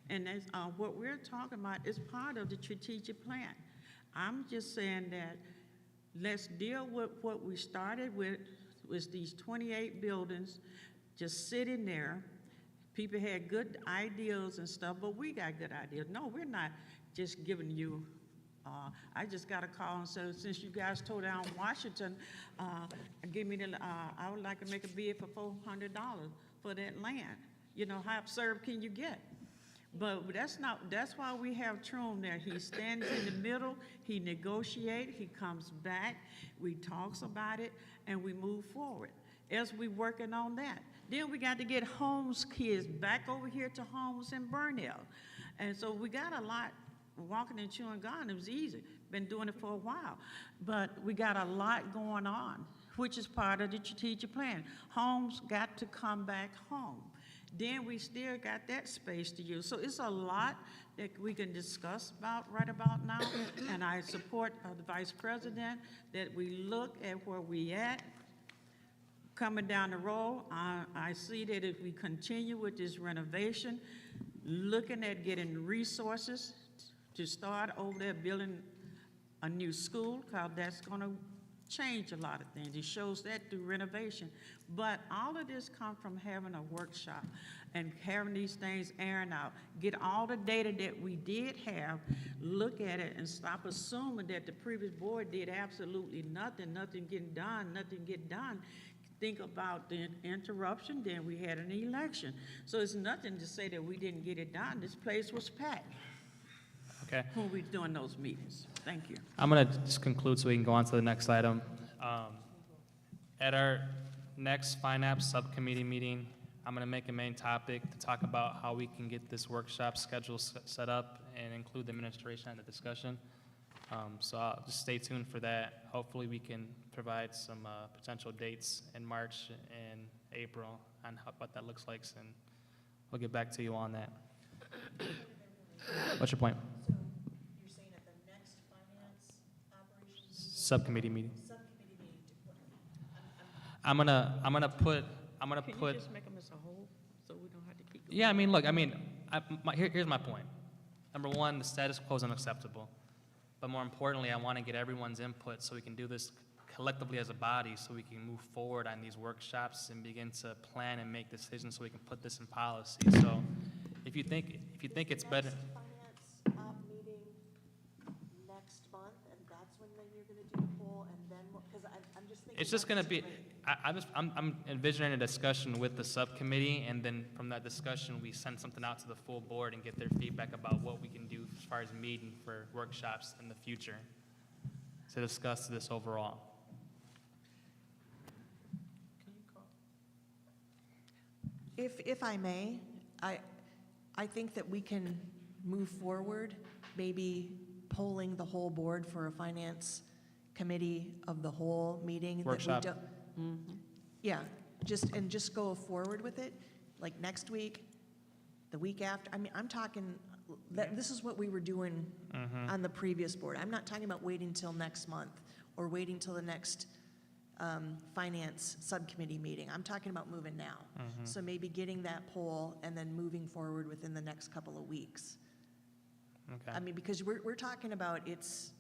And that's what we're talking about is part of the strategic plan. I'm just saying that let's deal with what we started with, was these 28 buildings just sitting there. People had good ideas and stuff, but we got good ideas. No, we're not just giving you, I just got a call and said, since you guys tore down Washington, give me the, I would like to make a bid for $400 for that land. You know, how absurd can you get? But that's why we have Trone there. He stands in the middle, he negotiates, he comes back, we talks about it, and we move forward as we working on that. Then we got to get Holmes kids back over here to Holmes and Brownell. And so we got a lot, walking and chewing gum, it was easy. Been doing it for a while. But we got a lot going on, which is part of the strategic plan. Holmes got to come back home. Then we still got that space to use. So it's a lot that we can discuss about right about now. And I support the Vice President that we look at where we at coming down the road. I see that if we continue with this renovation, looking at getting resources to start over there building a new school, because that's going to change a lot of things. It shows that through renovation. But all of this come from having a workshop and having these things airing out. Get all the data that we did have, look at it, and stop assuming that the previous board did absolutely nothing, nothing getting done, nothing get done. Think about the interruption, then we had an election. So it's nothing to say that we didn't get it done. This place was packed Okay. when we doing those meetings. Thank you. I'm going to just conclude so we can go on to the next item. At our next Finance Subcommittee meeting, I'm going to make a main topic to talk about how we can get this workshop schedule set up and include the administration in the discussion. So I'll just stay tuned for that. Hopefully we can provide some potential dates in March and April on what that looks like, and we'll get back to you on that. What's your point? So you're saying at the next finance operations Subcommittee meeting. subcommittee meeting to put, I'm gonna put, Can you just make them as a whole, so we don't have to keep going? yeah, I mean, look, here's my point. Number one, the status quo is unacceptable. But more importantly, I want to get everyone's input so we can do this collectively as a body, so we can move forward on these workshops and begin to plan and make decisions so we can put this in policy. So if you think it's better. next finance meeting next month, and that's when then you're gonna do the poll, and then, because I'm just thinking. It's just going to that's be, great. I'm envisioning a discussion with the subcommittee, and then from that discussion, we send something out to the full board and get their feedback about what we can do as far as meeting for workshops in the future to discuss this overall. If I may, I think that we can move forward, maybe polling the whole board for a finance committee of the whole meeting. that we Workshop. don't- Yeah, just go forward with it, like next week, the week after. I mean, I'm talking, this is what we were doing on the previous board. I'm not talking about waiting till next month or waiting till the next finance subcommittee meeting. I'm talking about moving now. So maybe getting that poll and then moving forward within the next couple of weeks. Okay. I mean, because we're talking about it's,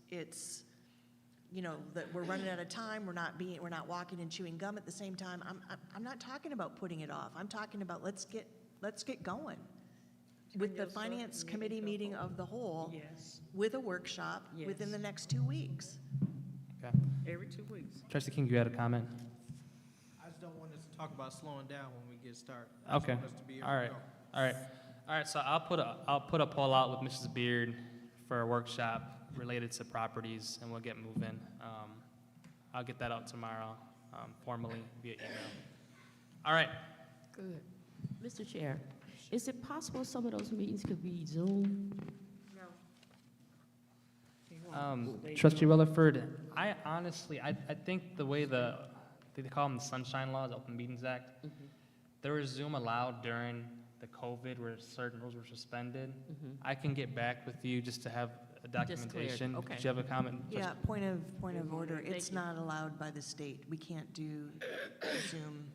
you know, that we're running out of time, we're not walking and chewing gum at the same time. I'm not talking about putting it off. I'm talking about let's get going with the finance committee meeting of the whole Yes, with a workshop within the Yes. next 2 weeks. Okay. every 2 weeks. Trustee King, you had a comment? I just don't want us to talk about slowing down when we get started. I just Okay. want us to be able All to right. go. All right, so I'll put a poll out with Mrs. Beard for a workshop related to properties, and we'll get moving. I'll get that out tomorrow, formally via email. All right. Good. Mr. Chair, is it possible some of those meetings could be Zoom? Trustee Rutherford, I honestly, I think the way they call them the Sunshine Laws, Open Meetings Act, there was Zoom allowed during the COVID where certain rules were suspended. I can get back with you just to have a documentation. okay. Did you have a comment? Yeah, point of order. It's not allowed by the state. We can't do Zoom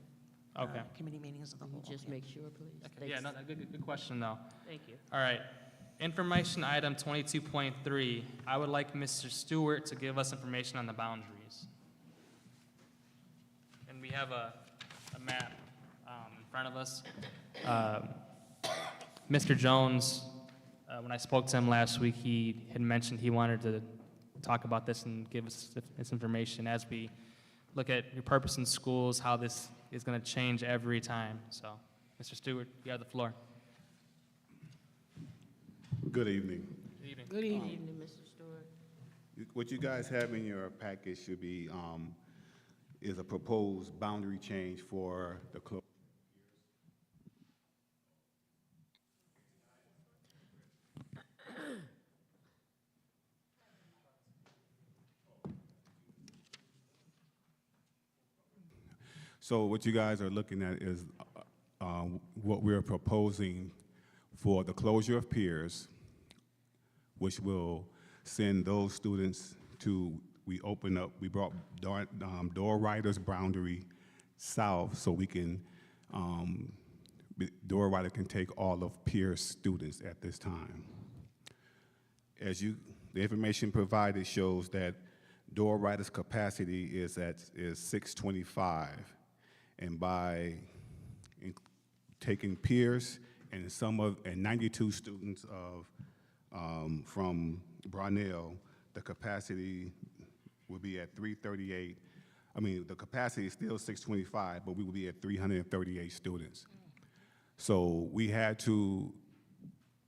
Okay. committee meetings of the Can you whole. just make sure, please? Okay, yeah, no, good question, though. Thank you. All right. Information item 22.3. I would like Mr. Stewart to give us information on the boundaries. And we have a map in front of us. Mr. Jones, when I spoke to him last week, he had mentioned he wanted to talk about this and give us this information as we look at repurposing schools, how this is going to change every time. So, Mr. Stewart, you have the floor. Good evening. Good evening. Good Good evening. evening, Mr. Stewart. What you guys have in your package should be, is a proposed boundary change for the close. So what you guys are looking at is what we're proposing for the closure of piers, which will send those students to, we brought Door Rider's boundary south so we can, Door Rider can take all of Pier's students at this time. The information provided shows that door riders' capacity is 625. And by taking Pierce and 92 students from Brownell, the capacity will be at 338. I mean, the capacity is still 625, but we will be at 338 students. So we had to,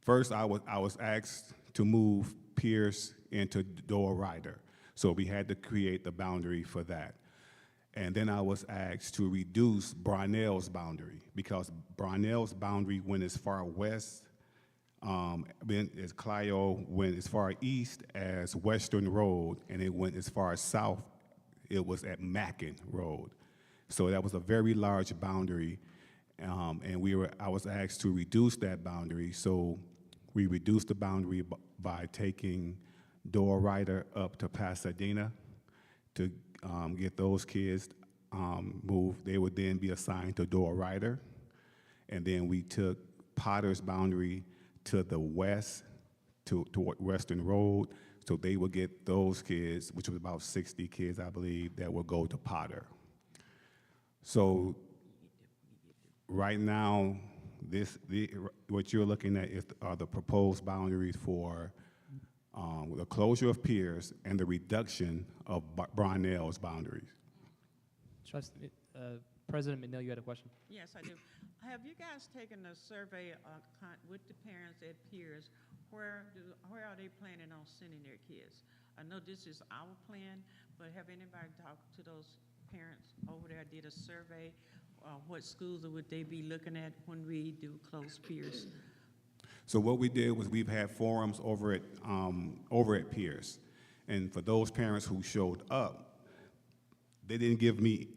first I was asked to move Pierce into door rider. So we had to create the boundary for that. And then I was asked to reduce Brownell's boundary because Brownell's boundary went as far west as Clio, went as far east as Western Road, and it went as far south, it was at Mackin Road. So that was a very large boundary, and I was asked to reduce that boundary. So we reduced the boundary by taking door rider up to Pasadena to get those kids moved. They would then be assigned to door rider. And then we took Potter's boundary to the west, toward Western Road, so they would get those kids, which was about 60 kids, I believe, that would go to Potter. So right now, what you're looking at are the proposed boundaries for the closure of Pierce and the reduction of Brownell's boundaries. President McNeil, you had a question? Yes, I do. Have you guys taken a survey with the parents at Pierce? Where are they planning on sending their kids? I know this is our plan, but have anybody talked to those parents over there, did a survey? What schools would they be looking at when we do close Pierce? So what we did was we've had forums over at Pierce, and for those parents who showed up, they didn't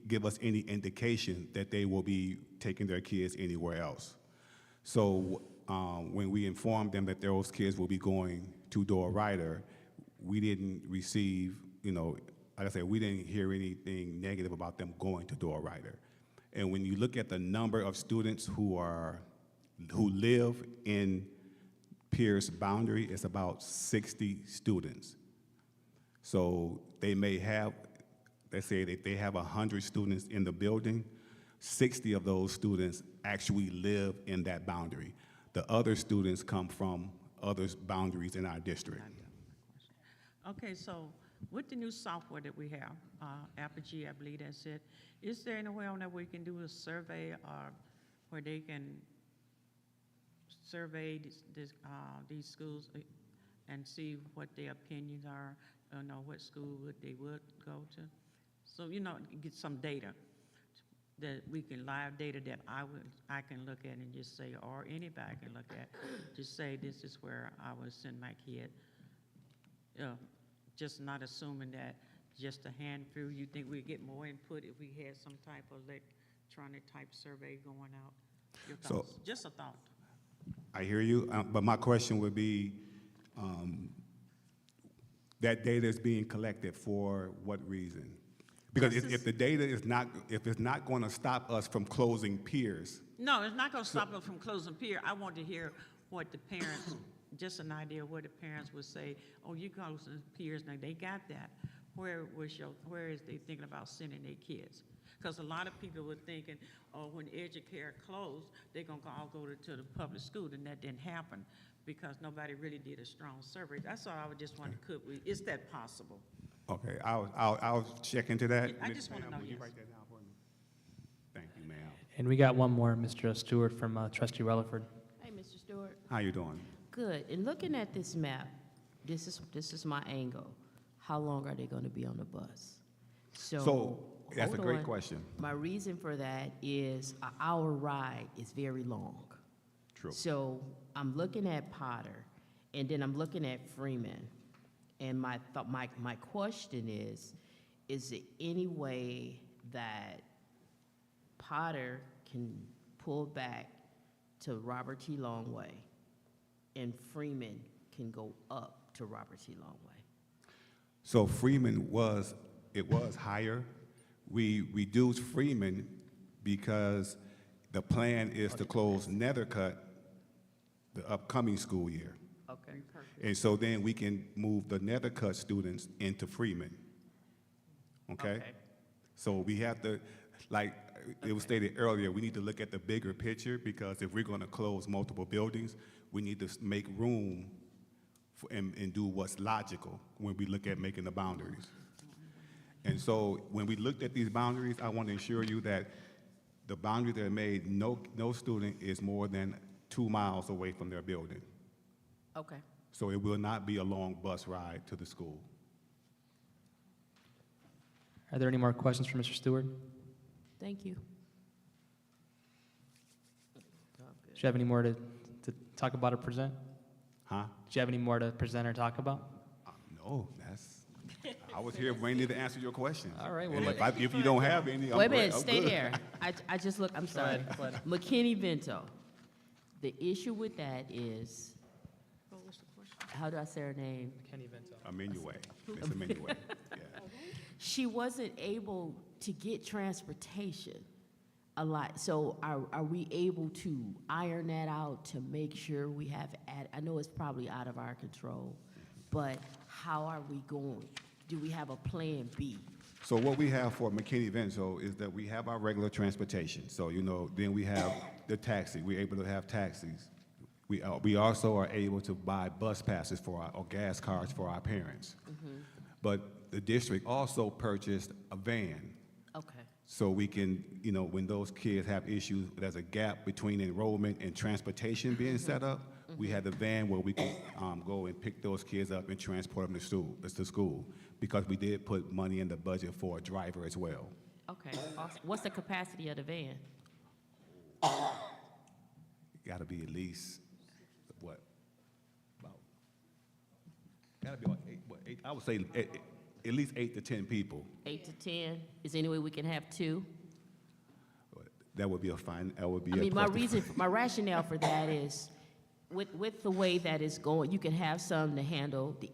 give us any indication that they will be taking their kids anywhere else. So when we informed them that those kids will be going to door rider, we didn't receive, like I said, we didn't hear anything negative about them going to door rider. And when you look at the number of students who live in Pierce boundary, it's about 60 students. So they may have, let's say that they have 100 students in the building, 60 of those students actually live in that boundary. The other students come from other boundaries in our district. Okay, so with the new software that we have, Apogee, I believe that's it, is there any way on that we can do a survey where they can survey these schools and see what their opinions are, what school they would go to? So, get some data that we can, live data that I can look at and just say, or anybody can look at, just say, this is where I would send my kid. Just not assuming that just a hand through. You think we'd get more input if we had some type of electronic type survey going out? Your thoughts? So, just a thought. I hear you, but my question would be, that data is being collected for what reason? Because if the data is not, if it's not going to stop us from closing Pierce. No, it's not going to stop us from closing Pierce. I want to hear what the parents, just an idea of what the parents would say. Oh, you close Pierce, now they got that. Where is they thinking about sending their kids? Because a lot of people were thinking, oh, when EduCare closed, they're going to all go to the public school, and that didn't happen because nobody really did a strong survey. That's all I would just want to is that possible? Okay, I'll check into that. I just want to know, Will you yes. write that down for me? Thank you, ma'am. And we got one more, Mr. Steward from Trustee Rutherford. Hey, Mr. Stewart. How you doing? Good. And looking at this map, this is my angle. How long are they going to be on the bus? So that's a hold great on. question. My reason for that is an hour ride is very long. True. So I'm looking at Potter, and then I'm looking at Freeman. And my question is there any way that Potter can pull back to Robert T. Longway and Freeman can go up to Robert T. Longway? So Freeman was higher. We reduced Freeman because the plan is to close Nethercutt the upcoming school year. Okay. And so then we can move the Nethercutt students into Freeman. okay? So we have to, like it was stated earlier, we need to look at the bigger picture, because if we're gonna close multiple buildings, we need to make room and do what's logical when we look at making the boundaries. And so when we looked at these boundaries, I want to assure you that the boundaries that are made, no student is more than 2 miles away from their building. Okay. So it will not be a long bus ride to the school. Are there any more questions for Mr. Steward? Thank you. Do you have any more to talk about or present? Huh? Do you have any more to present or talk about? No, I was here waiting to answer your questions. All right, well, And let- if you don't have any, I'm Wait a good- minute, I'm stay good. there. I just look, I'm sorry. ahead, go ahead. McKinney-Vento. The issue with that is, What was the question? how do I say her name? Kenny Vento. Minuet, Ms. Minuet, yeah. She wasn't able to get transportation a lot. So are we able to iron that out to make sure we have, I know it's probably out of our control, but how are we going? Do we have a plan B? So what we have for McKinney-Vento is that we have our regular transportation. So, then we have the taxi. We're able to have taxis. We also are able to buy bus passes or gas cards for our parents. But the district also purchased a van. Okay. So we can, when those kids have issues, there's a gap between enrollment and transportation being set up. We have the van where we can go and pick those kids up and transport them to school, because we did put money in the budget for a driver as well. Okay, awesome. What's the capacity of the van? Got to be at least, got to be about eight, I would say at least 8 to 10 people. 8 to 10? Is there any way we can have 2? That would be a fine, that would be I a mean, my question. my rationale for that is, with the way that it's going, you can have some to handle the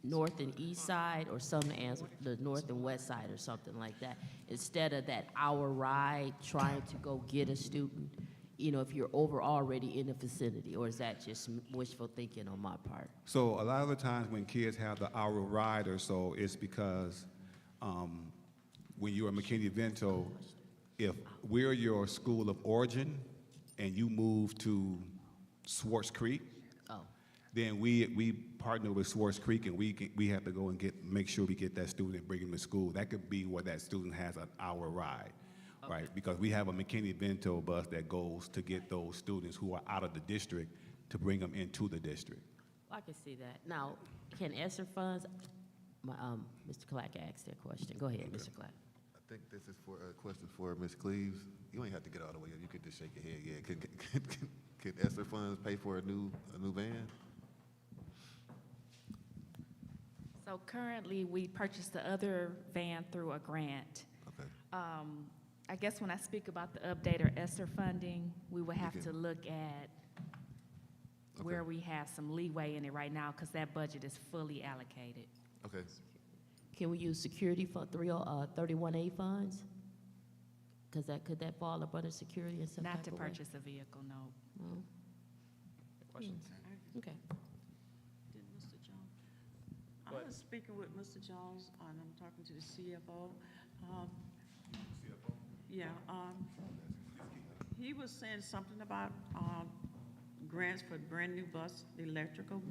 north and east side, or some to answer the north and west side, or something like that. Instead of that hour ride trying to go get a student, if you're already in the vicinity, or is that just wishful thinking on my part? So a lot of the times when kids have the hour ride or so, it's because when you're a McKinney-Vento, if we're your school of origin and you move to Swartz Creek, Oh, then we partner with Swartz Creek, and we have to go and make sure we get that student and bring him to school. That could be where that student has an hour ride, right? Because we have a McKinney-Vento bus that goes to get those students who are out of the district to bring them into the district. I can see that. Now, can ESSER funds, Mr. Clack asked that question. Go ahead, Mr. Clack. I think this is for a question for Ms. Cleaves. You ain't have to get all the way up. You could just shake your head. Yeah, could ESSER funds pay for a new van? So currently, we purchased the other van through a grant. Okay. I guess when I speak about the update or ESSER funding, we would have to look at where we have some leeway in it right now, because that budget is fully allocated. Okay. Can we use security for 31A funds? Because could that fall up under security in some Not type to of way? purchase a vehicle, no. No? Questions? Okay. Did Mr. Jones? I was speaking with Mr. Jones, and I'm talking to the CFO. Yeah, he was saying something about grants for brand-new bus, the electrical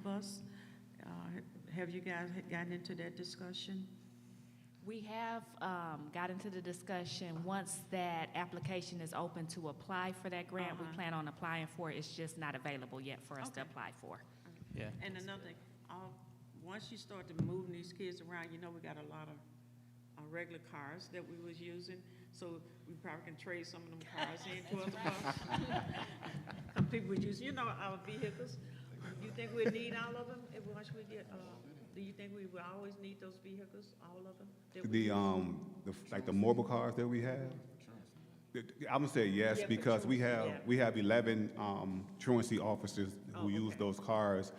bus. Have you guys gotten into that discussion? We have got into the discussion. Once that application is open to apply for that grant, we plan on applying for it. It's just not available yet for us to Okay. apply for. Yeah. And another thing, once you start to moving these kids around, we got a lot of regular cars that we was using, so we probably can trade some of them cars in towards the bus. Some people would use, our vehicles. You think we'd need all of them once we get, do you think we would always need those vehicles, all of them? that we use? Like the mobile cars that we have? I'm gonna say yes, Yeah, for because we truancy, have 11 truancy officers who use okay. those cars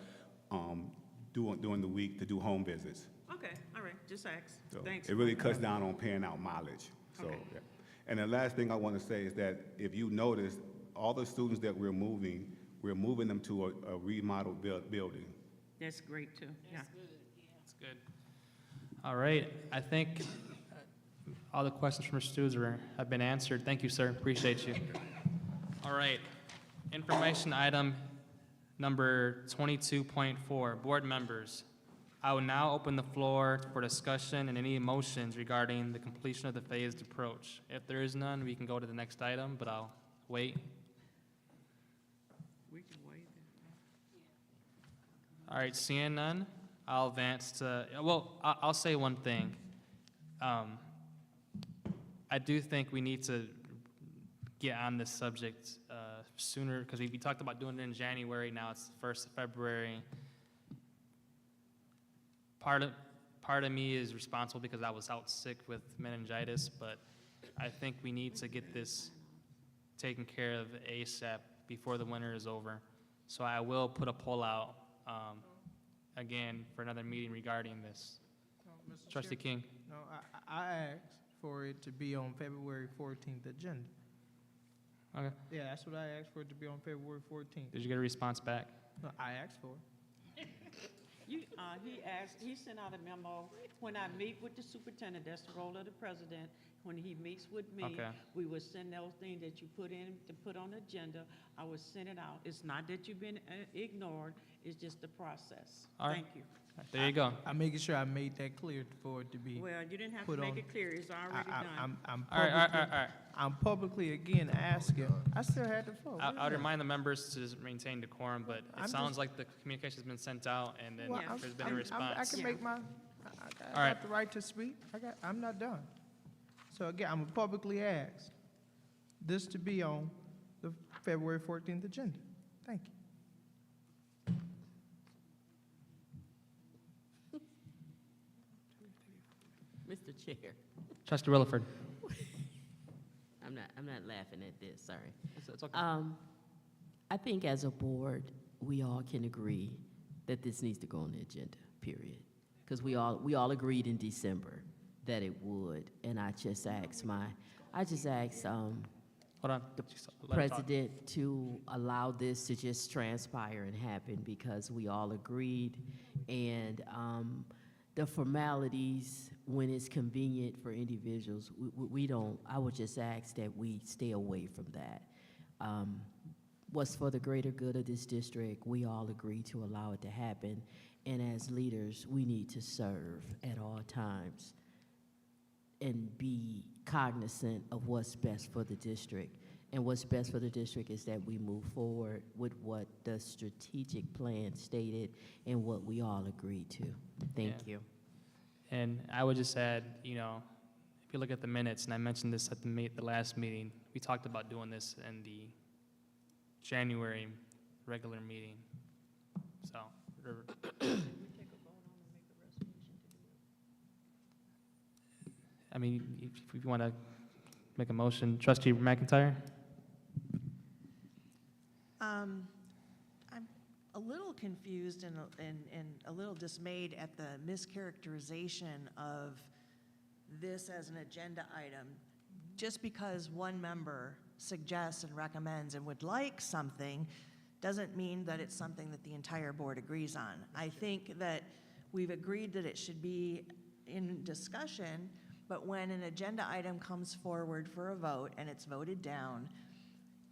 during the week to do home visits. Okay, all right, just ask. So Thanks. it really cuts down on paying out mileage. So, Okay. yeah. And the last thing I want to say is that if you notice, all the students that we're moving them to a remodeled building. That's great, too, yeah. That's good. All right, I think all the questions from our students have been answered. Thank you, sir, appreciate you. All right, information item number 22.4, board members. I will now open the floor for discussion and any motions regarding the completion of the phased approach. If there is none, we can go to the next item, but I'll wait. We can wait. All right, seeing none, I'll advance to, well, I'll say one thing. I do think we need to get on this subject sooner, because we talked about doing it in January, now it's the 1st of February. Part of me is responsible because I was out sick with meningitis, but I think we need to get this taken care of ASAP before the winter is over. So I will put a poll out again for another meeting regarding this. No, Mr. Trustee Chair. King? No, I asked for it to be on February 14th agenda. Okay. Yeah, that's what I asked for it to be on February 14th. Did you get a response back? No, I asked for it. He sent out a memo, when I meet with the superintendent, that's the role of the president, when he meets with me, Okay. we would send those things that you put in, to put on the agenda, I would send it out. It's not that you've been ignored, it's just the process. All right. Thank you. There you go. I'm making sure I made that clear for it to be. Well, you didn't have to Put make on- it clear, it's already done. I'm All right, all right, all publicly, right, all right. I'm publicly again asking. I still had the vote. I would remind the members to just maintain decorum, but I'm it sounds just- like the communication's been sent out and then Well, Yeah. there's been a I response. can Yeah. make my, I All right. got the right to speak. I'm not done. So again, I'm publicly asked this to be on the February 14th agenda. Thank you. Mr. Chair, Trustee Rilliford. I'm not laughing at this, sorry. It's okay. I think as a board, we all can agree that this needs to go on the agenda, period. Because we all agreed in December that it would, and I just asked Hold on. the Just let him talk. president to allow this to just transpire and happen because we all agreed. And the formalities, when it's convenient for individuals, we don't, I would just ask that we stay away from that. What's for the greater good of this district, we all agree to allow it to happen. And as leaders, we need to serve at all times and be cognizant of what's best for the district. And what's best for the district is that we move forward with what the strategic plan stated and what we all agreed to. Thank you. And I would just add, you know, if you look at the minutes, and I mentioned this at the last meeting, we talked about doing this in the January regular meeting. So, I mean, if you want to make a motion, Trustee McIntyre? I'm a little confused and a little dismayed at the mischaracterization of this as an agenda item. Just because one member suggests and recommends and would like something doesn't mean that it's something that the entire board agrees on. I think that we've agreed that it should be in discussion, but when an agenda item comes forward for a vote and it's voted down,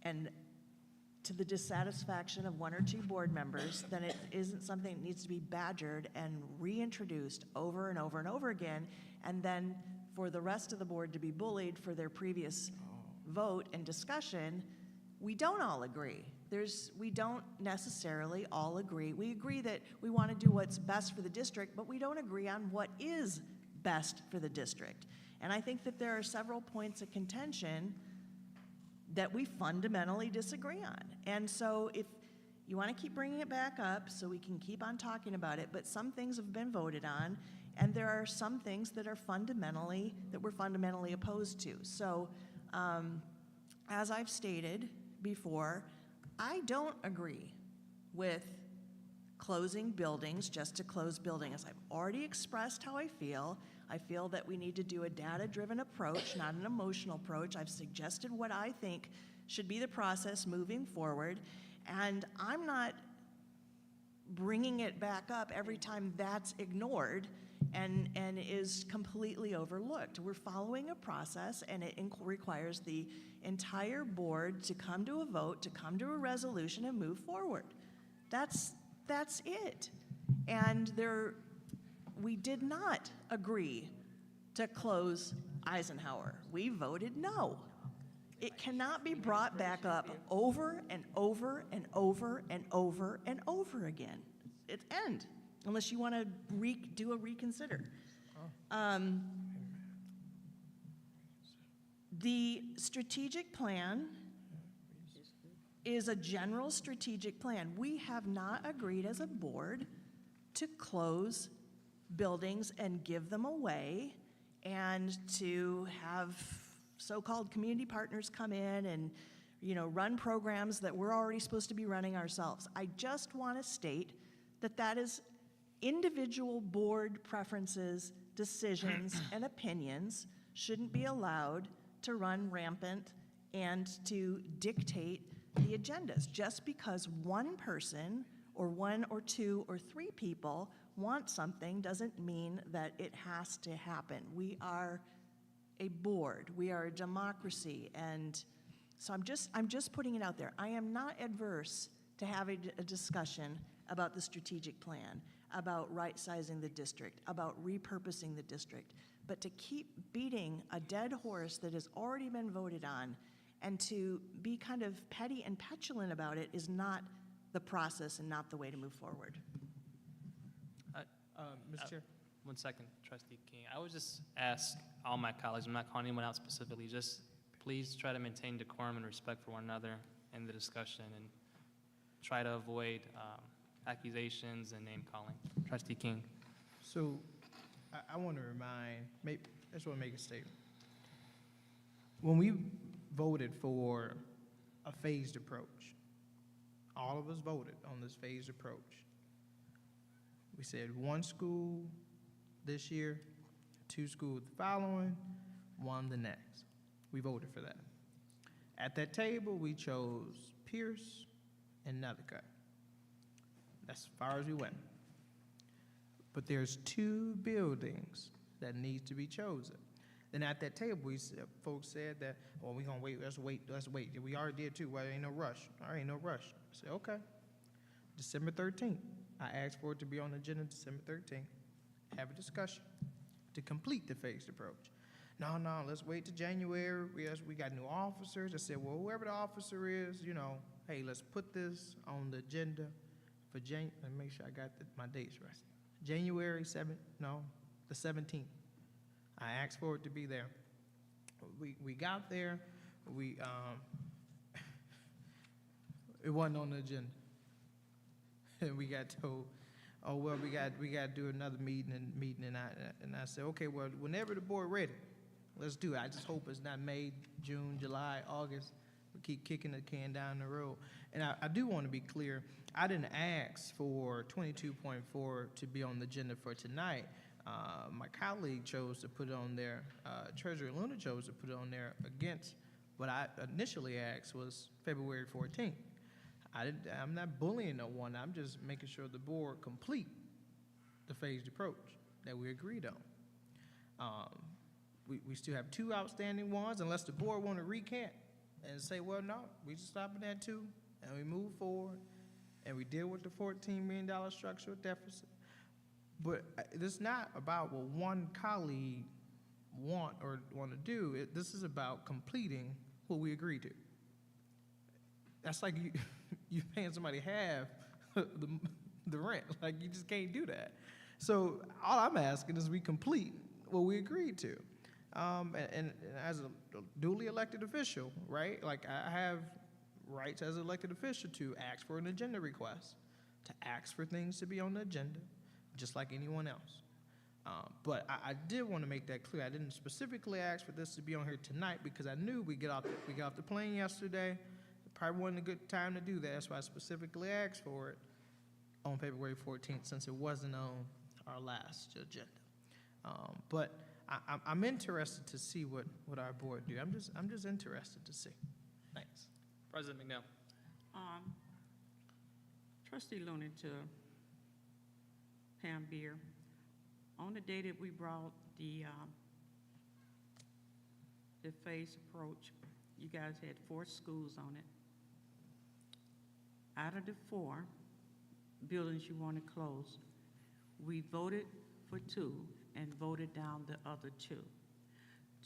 and to the dissatisfaction of one or two board members, then it isn't something that needs to be badgered and reintroduced over and over and over again, and then for the rest of the board to be bullied for their previous vote and discussion. We don't all agree. We don't necessarily all agree. We agree that we want to do what's best for the district, but we don't agree on what is best for the district. And I think that there are several points of contention that we fundamentally disagree on. And so if you want to keep bringing it back up so we can keep on talking about it, but some things have been voted on, and there are some things that we're fundamentally opposed to. So as I've stated before, I don't agree with closing buildings just to close buildings. I've already expressed how I feel. I feel that we need to do a data-driven approach, not an emotional approach. I've suggested what I think should be the process moving forward, and I'm not bringing it back up every time that's ignored and is completely overlooked. We're following a process, and it requires the entire board to come to a vote, to come to a resolution and move forward. That's it. And we did not agree to close Eisenhower. We voted no. It cannot be brought back up over and over and over and over and over again. It's end, unless you want to do a reconsider. The strategic plan is a general strategic plan. We have not agreed as a board to close buildings and give them away and to have so-called community partners come in and, run programs that we're already supposed to be running ourselves. I just want to state that that is individual board preferences, decisions, and opinions shouldn't be allowed to run rampant and to dictate the agendas. Just because one person or one or two or three people want something doesn't mean that it has to happen. We are a board, we are a democracy, and so I'm just putting it out there. I am not adverse to having a discussion about the strategic plan, about right-sizing the district, about repurposing the district, but to keep beating a dead horse that has already been voted on and to be kind of petty and petulant about it is not the process and not the way to move forward. Mr. Chair? 1 second, Trustee King. I would just ask all my colleagues, I'm not calling anyone out specifically, just please try to maintain decorum and respect for one another in the discussion and try to avoid accusations and name-calling. Trustee King. So I want to I just want to make a statement. When we voted for a phased approach, all of us voted on this phased approach. We said 1 school this year, 2 schools the following, 1 the next. We voted for that. At that table, we chose Pierce and Nethercutt. That's as far as we went. But there's 2 buildings that need to be chosen. Then at that table, folks said that, well, we're gonna wait, let's wait. We already did too, well, ain't no rush. All right, ain't no rush. I said, okay. December 13th, I asked for it to be on the agenda December 13th, have a discussion to complete the phased approach. No, let's wait till January. We got new officers. I said, well, whoever the officer is, hey, let's put this on the agenda for let me make sure I got my dates right. January 7th, the 17th. I asked for it to be there. We got there. It wasn't on the agenda. And we got told, oh, well, we got to do another meeting, and I said, okay, well, whenever the board ready, let's do it. I just hope it's not May, June, July, August. We keep kicking the can down the road. And I do want to be clear, I didn't ask for 22.4 to be on the agenda for tonight. My colleague chose to put it on there, Treasurer Luna chose to put it on there against what I initially asked was February 14th. I'm not bullying no one. I'm just making sure the board complete the phased approach that we agreed on. We still have 2 outstanding ones, unless the board want to recant and say, well, no, we just stop at 2, and we move forward, and we deal with the $14 million structural deficit. But it's not about what one colleague want to do. This is about completing what we agreed to. That's like you paying somebody half the rent. Like, you just can't do that. So all I'm asking is we complete what we agreed to. And as a duly elected official, right? Like, I have rights as an elected official to ask for an agenda request, to ask for things to be on the agenda, just like anyone else. But I did want to make that clear. I didn't specifically ask for this to be on here tonight because I knew we got off the plane yesterday. It probably wasn't a good time to do that. That's why I specifically asked for it on February 14th, since it wasn't on our last agenda. But I'm interested to see what our board do. I'm just interested to see. Thanks. President McNeil. Trustee Looney to Pam Beer. On the day that we brought the phased approach, you guys had 4 schools on it. Out of the 4 buildings you want to close, we voted for 2 and voted down the other 2.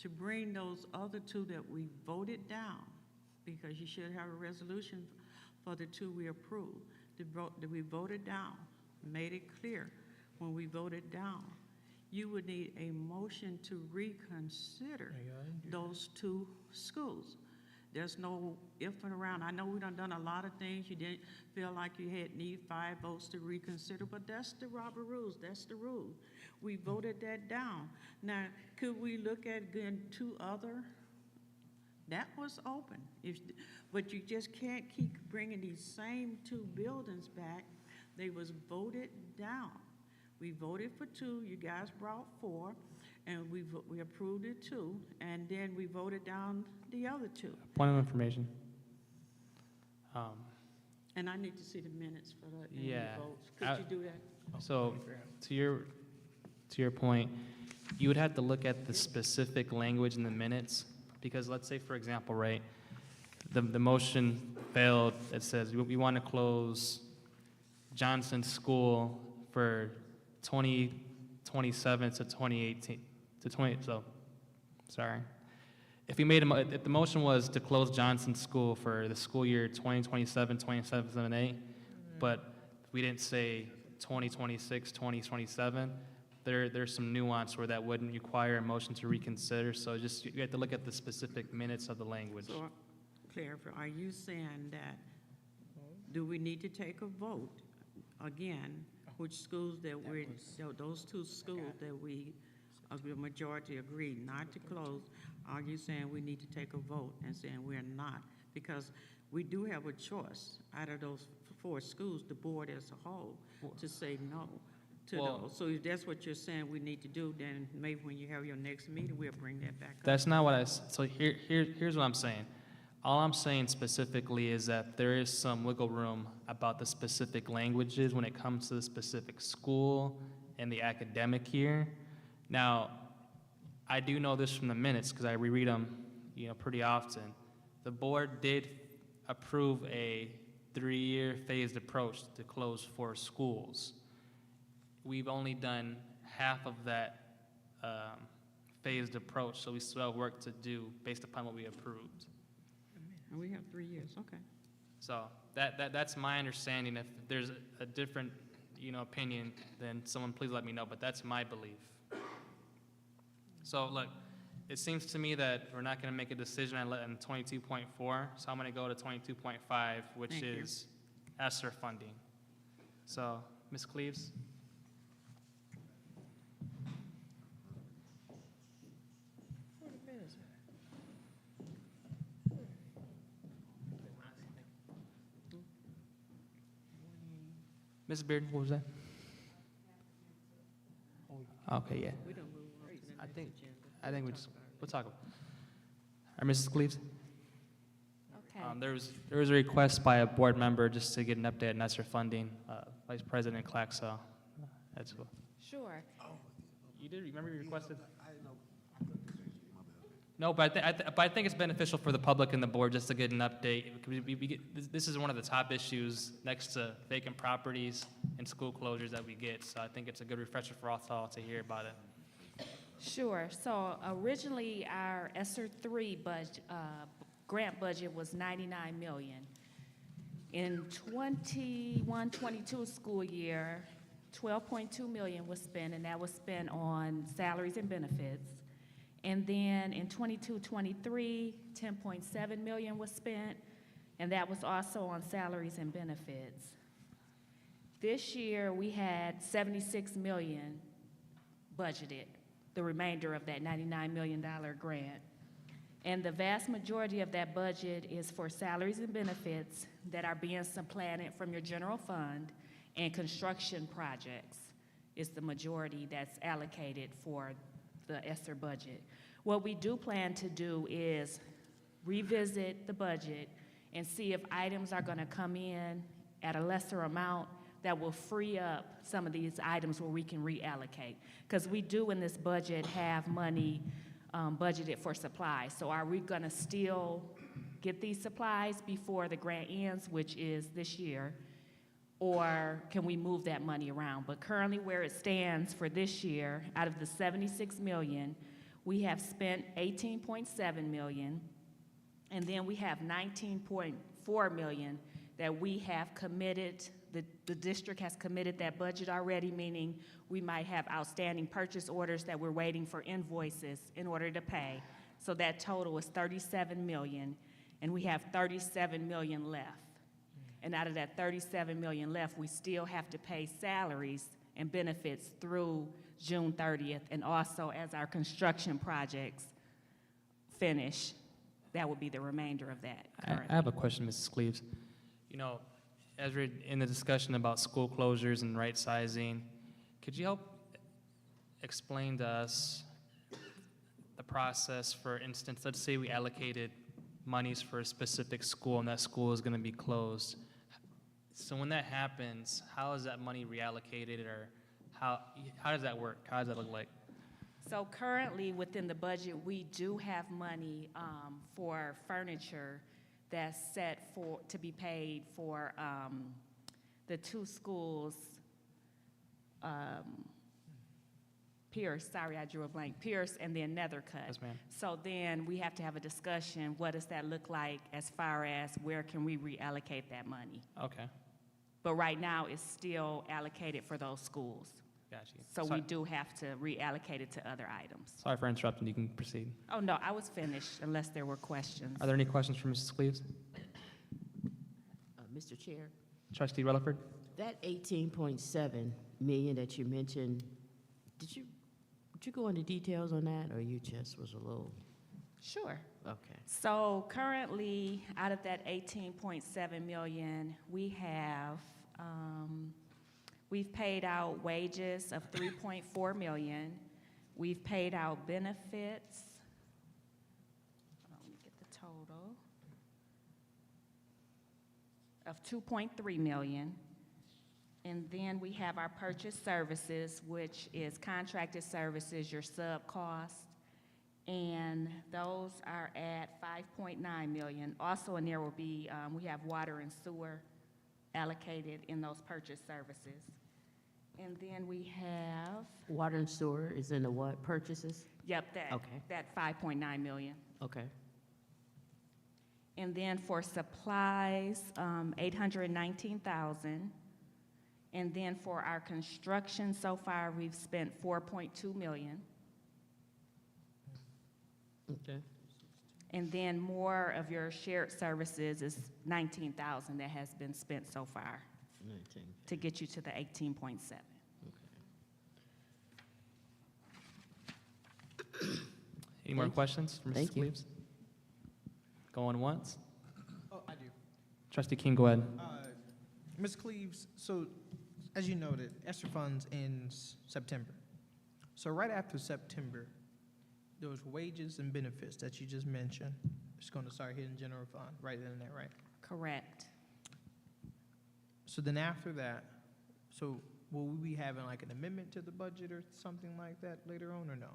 To bring those other 2 that we voted down, because you should have a resolution for the 2 we approved, that we voted down, made it clear when we voted down, you would need a motion to reconsider those 2 schools. There's no if and around. I know we done a lot of things. You didn't feel like you need 5 votes to reconsider, but that's the Robert rules. That's the rule. We voted that down. Now, could we look at getting 2 other? That was open. But you just can't keep bringing these same 2 buildings back. They was voted down. We voted for 2. You guys brought 4. And we approved it 2, and then we voted down the other 2. Point of information. And I need to see the minutes for the Yeah. votes. Could you do that? So, to your point, you would have to look at the specific language in the minutes, because let's say, for example, right, the motion failed. It says we want to close Johnson School for 2027 to 2018 to 20. So, sorry. If we made if the motion was to close Johnson School for the school year 2027, 2028, but we didn't say 2026, 2027, there's some nuance where that wouldn't require a motion to reconsider. So just you have to look at the specific minutes of the language. So, clarify, are you saying that, do we need to take a vote again, which schools those 2 schools that we, the majority agreed not to close, are you saying we need to take a vote and saying we're not? Because we do have a choice out of those 4 schools, the board as a whole, to say no to those. So if that's what you're saying we need to do, then maybe when you have your next meeting, we'll bring that back up. That's not what so here's what I'm saying. All I'm saying specifically is that there is some wiggle room about the specific languages when it comes to the specific school and the academic year. Now, I do know this from the minutes because I reread them, pretty often. The board did approve a 3-year phased approach to close 4 schools. We've only done half of that phased approach, so we still have work to do based upon what we approved. And we have 3 years, okay. So that's my understanding. If there's a different, opinion, then someone please let me know, but that's my belief. So look, it seems to me that we're not gonna make a decision on 22.4, so I'm gonna go to 22.5, which Thank you. is ESSER funding. So, Ms. Cleaves? Ms. Beard, what was that? Okay, yeah. We don't move on to the next agenda. I think we'll talk about it. All right, Mrs. Cleaves? Okay. There was a request by a board member just to get an update on ESSER funding, Vice President Clack, so that's what. Sure. You did, remember you requested? No, but I think it's beneficial for the public and the board just to get an update. This is one of the top issues next to vacant properties and school closures that we get, so I think it's a good refresher for us all to hear about it. Sure. So originally, our ESSER 3 grant budget was $99 million. In 21-22 school year, $12.2 million was spent, and that was spent on salaries and benefits. And then in 22-23, $10.7 million was spent, and that was also on salaries and benefits. This year, we had $76 million budgeted, the remainder of that $99 million grant. And the vast majority of that budget is for salaries and benefits that are being supplanted from your general fund, and construction projects is the majority that's allocated for the ESSER budget. What we do plan to do is revisit the budget and see if items are going to come in at a lesser amount that will free up some of these items where we can reallocate. Because we do in this budget have money budgeted for supplies. So are we gonna still get these supplies before the grant ends, which is this year? Or can we move that money around? But currently where it stands for this year, out of the 76 million, we have spent 18.7 million, and then we have 19.4 million that we have committed, the district has committed that budget already, meaning we might have outstanding purchase orders that we're waiting for invoices in order to pay. So that total is 37 million, and we have 37 million left. And out of that 37 million left, we still have to pay salaries and benefits through June 30th, and also as our construction projects finish, that would be the remainder of that currently. I have a question, Mrs. Cleaves. You know, as we're in the discussion about school closures and right sizing, could you help explain to us the process? For instance, let's say we allocated monies for a specific school and that school is going to be closed. So when that happens, how is that money reallocated, or how does that work? How does that look like? So currently, within the budget, we do have money for furniture that's set to be paid for the two schools, Pierce, sorry, I drew a blank, Pierce and then Nethercutt. Yes, ma'am. So then we have to have a discussion, what does that look like as far as where can we reallocate that money? Okay, But right now, it's still allocated for those schools. got you. So we Sorry- do have to reallocate it to other items. Sorry for interrupting, you can proceed. Oh, no, I was finished unless there were questions. Are there any questions for Mrs. Cleaves? Mr. Chair, Trustee Rutherford? that 18.7 million that you mentioned, did you go into details on that, or you just was a little, Sure. okay. So currently, out of that 18.7 million, we have, we've paid out wages of 3.4 million. We've paid out benefits. Hold on, let me get the total. Of 2.3 million. And then we have our purchase services, which is contracted services, your sub cost. And those are at 5.9 million. Also in there will be, we have water and sewer allocated in those purchase services. And then we have, Water and sewer is in the what, purchases? yep, Okay. that 5.9 million. Okay. And then for supplies, 819,000. And then for our construction, so far, we've spent 4.2 million. Okay. And then more of your shared services is 19,000 that has been spent so far 19. to get you to the 18.7. Any more Thank you. questions for Mrs. Thank you. Cleaves? Going once? Oh, I do. Trustee King, go ahead. Ms. Cleaves, so as you noted, ESSER funds ends September. So right after September, those wages and benefits that you just mentioned, it's going to start hitting general fund right then and there, right? Correct. So then after that, so will we be having like an amendment to the budget or something like that later on, or no?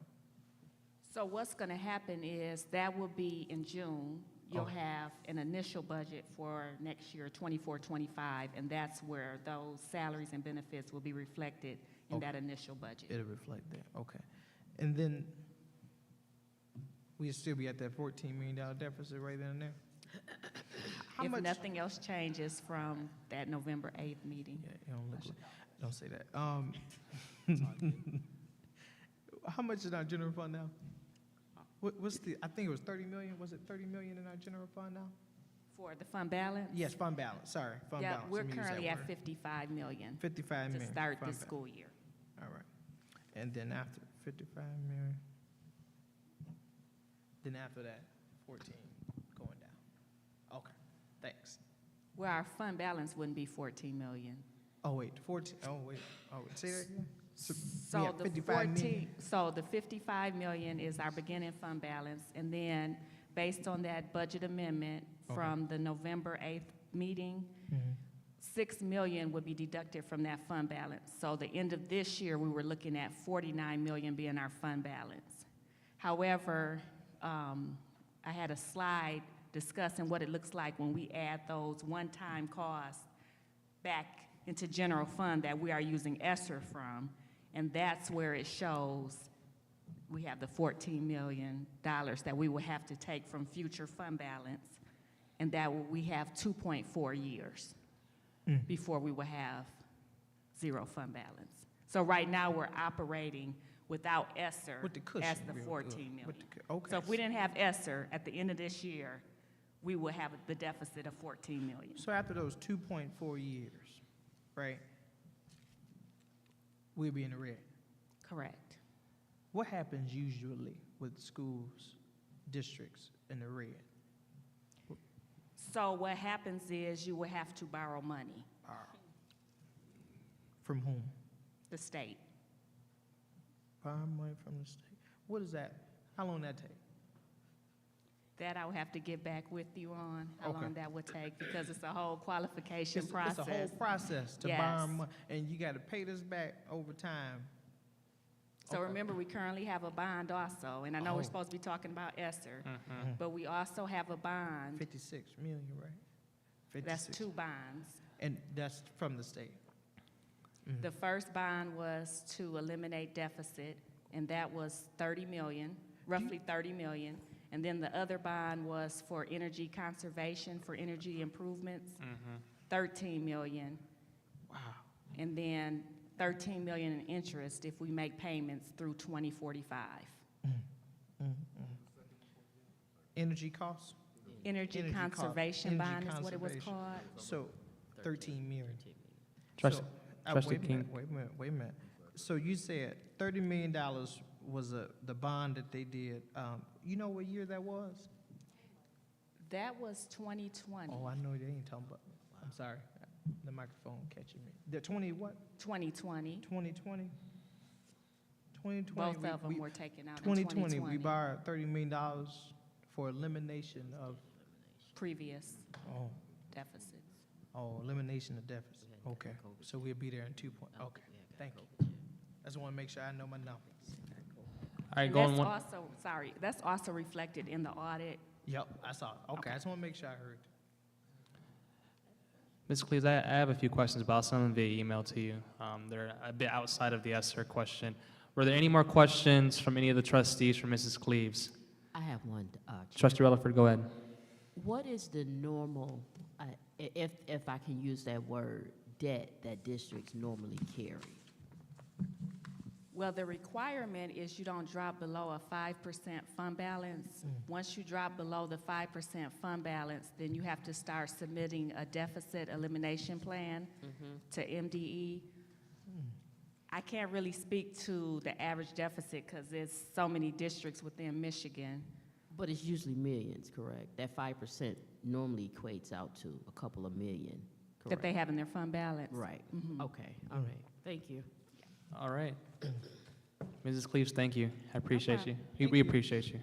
So what's going to happen is that will be in June. You'll Okay. have an initial budget for next year, 24, 25, and that's where those salaries and benefits will be reflected in Okay. that initial budget. It'll reflect that, okay. And then we'll still be at that $14 million deficit right then and there? How If much? nothing else changes from that November 8th meeting. Yeah, you don't say that. How much is our general fund now? What's the, I think it was 30 million, was it 30 million in our general fund now? For the fund balance? Yes, fund balance, sorry, fund Yeah, balance. we're Let me use that currently at word. 55 million 55 to million. start fund this ba- school year. All right. And then after 55 million, then after that, 14 going down. Okay, thanks. Well, our fund balance wouldn't be 14 million. Oh, wait, 14, say that again? So we So have the 55 million. 14, so the 55 million is our beginning fund balance, and then based on that budget amendment Okay. from the November 8th meeting, Mhm. 6 million would be deducted from that fund balance. So the end of this year, we were looking at 49 million being our fund balance. However, I had a slide discussing what it looks like when we add those one-time costs back into general fund that we are using ESSER from, and that's where it shows we have the $14 million that we will have to take from future fund balance, and that we have 2.4 years before we will have zero fund balance. So right now, we're operating without ESSER With the cushion, as the real 14 good. million. With the okay. So if we didn't have ESSER at the end of this year, we will have the deficit of 14 million. So after those 2.4 years, right, we'll be in the red. Correct. What happens usually with schools, districts in the red? So what happens is you will have to borrow money, From whom? the state. Borrow money from the state. What is that? How long that take? That I will have to get back with you on, how Okay. long that would take, because it's a whole qualification It's process. a whole process to Yes. borrow money, and you got to pay this back over time. So Okay. remember, we currently have a bond also, and I know Oh. we're supposed to be talking about ESSER, Mhm. but we also have a bond, 56 million, right? that's 56. 2 bonds. And that's from the state. The first bond was to eliminate deficit, and that was 30 million, roughly 30 million. And then the other bond was for energy conservation, for energy improvements, 13 million. Wow. And then 13 million in interest if we make payments through 2045. Energy costs? Energy Energy cost- conservation energy bond is what it was conservation. called. So 13 million. Trust- So, Trustee wait a minute, King. wait a minute. So you said $30 million was the bond that they did. You know what year that was? That was 2020. Oh, I know they ain't talking about, I'm sorry, the microphone catching me. The 20 what? 2020. 2020? 2020. Both of them we- were taken out in 2020, 2020. we borrowed $30 million for elimination of, Previous oh, deficits. elimination of deficit. Okay, so we'll be there in 2 point, okay, thank you. I just want to make sure I know my numbers. All right, And going that's one. also, sorry, that's also reflected in the audit. Yep, I saw it. Okay, I just want to make sure I heard. Ms. Cleves, I have a few questions about some via email to you. They're a bit outside of the ESSER question. Were there any more questions from any of the trustees for Mrs. Cleves? I have one, Chair. Trustee Rutherford, go ahead. What is the normal, if I can use that word, debt that districts normally carry? Well, the requirement is you don't drop below a 5% fund balance. Once you drop below the 5% fund balance, then you have to start submitting a deficit elimination plan to MDE. I can't really speak to the average deficit because there's so many districts within Michigan. But it's usually millions, correct? That 5% normally equates out to a couple of million, correct? That they have in their fund balance. Right, okay, all right, thank you. All right. Mrs. Cleves, thank you. I appreciate you. problem. We appreciate you.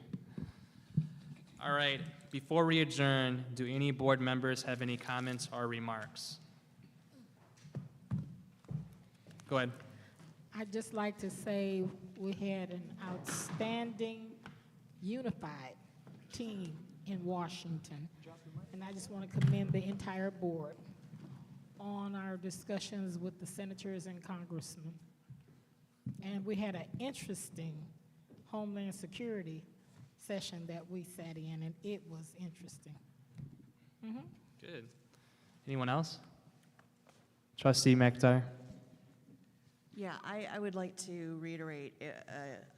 All right. Before we adjourn, do any board members have any comments or remarks? Go ahead. I'd just like to say we had an outstanding, unified team in Washington. And I just want to commend the entire board on our discussions with the senators and congressmen. And we had an interesting Homeland Security session that we sat in, and it was interesting. Good. Anyone else? Trustee McIntyre? Yeah, I would like to reiterate,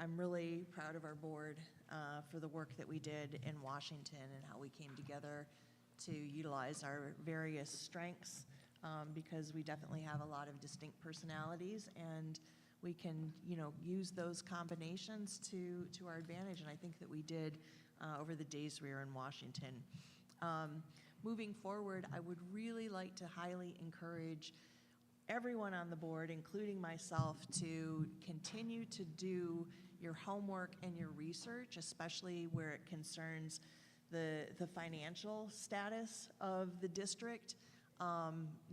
I'm really proud of our board for the work that we did in Washington and how we came together to utilize our various strengths, because we definitely have a lot of distinct personalities, and we can, use those combinations to our advantage, and I think that we did over the days we were in Washington. Moving forward, I would really like to highly encourage everyone on the board, including myself, to continue to do your homework and your research, especially where it concerns the financial status of the district.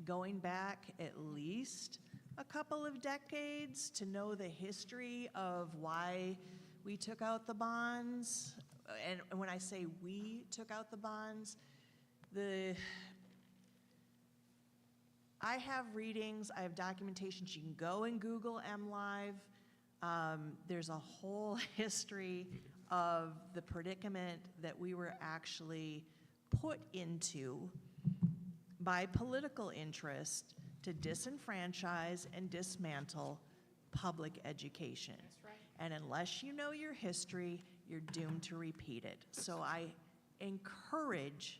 going back at least a couple of decades to know the history of why we took out the bonds. And when I say we took out the bonds, I have readings, I have documentations. You can go and Google MLive. There's a whole history of the predicament that we were actually put into by political interest to disenfranchise and dismantle public education. That's right. And unless you know your history, you're doomed to repeat it. So I encourage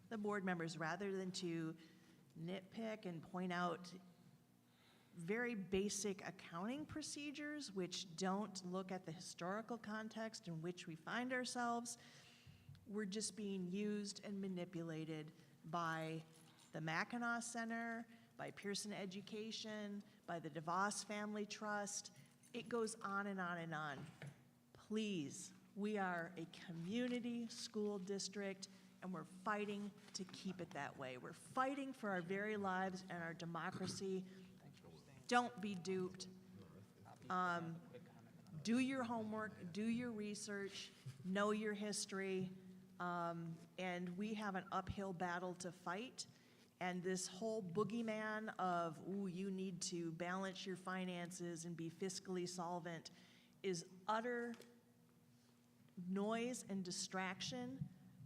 the board members, rather than to nitpick and point out very basic accounting procedures which don't look at the historical context in which we find ourselves, we're just being used and manipulated by the Mackinac Center, by Pearson Education, by the DeVos Family Trust. It goes on and on and on. Please, we are a community school district, and we're fighting to keep it that way. We're fighting for our very lives and our democracy. Don't be duped. Do your homework, do your research, know your history, and we have an uphill battle to fight. And this whole boogeyman of, ooh, you need to balance your finances and be fiscally solvent is utter noise and distraction.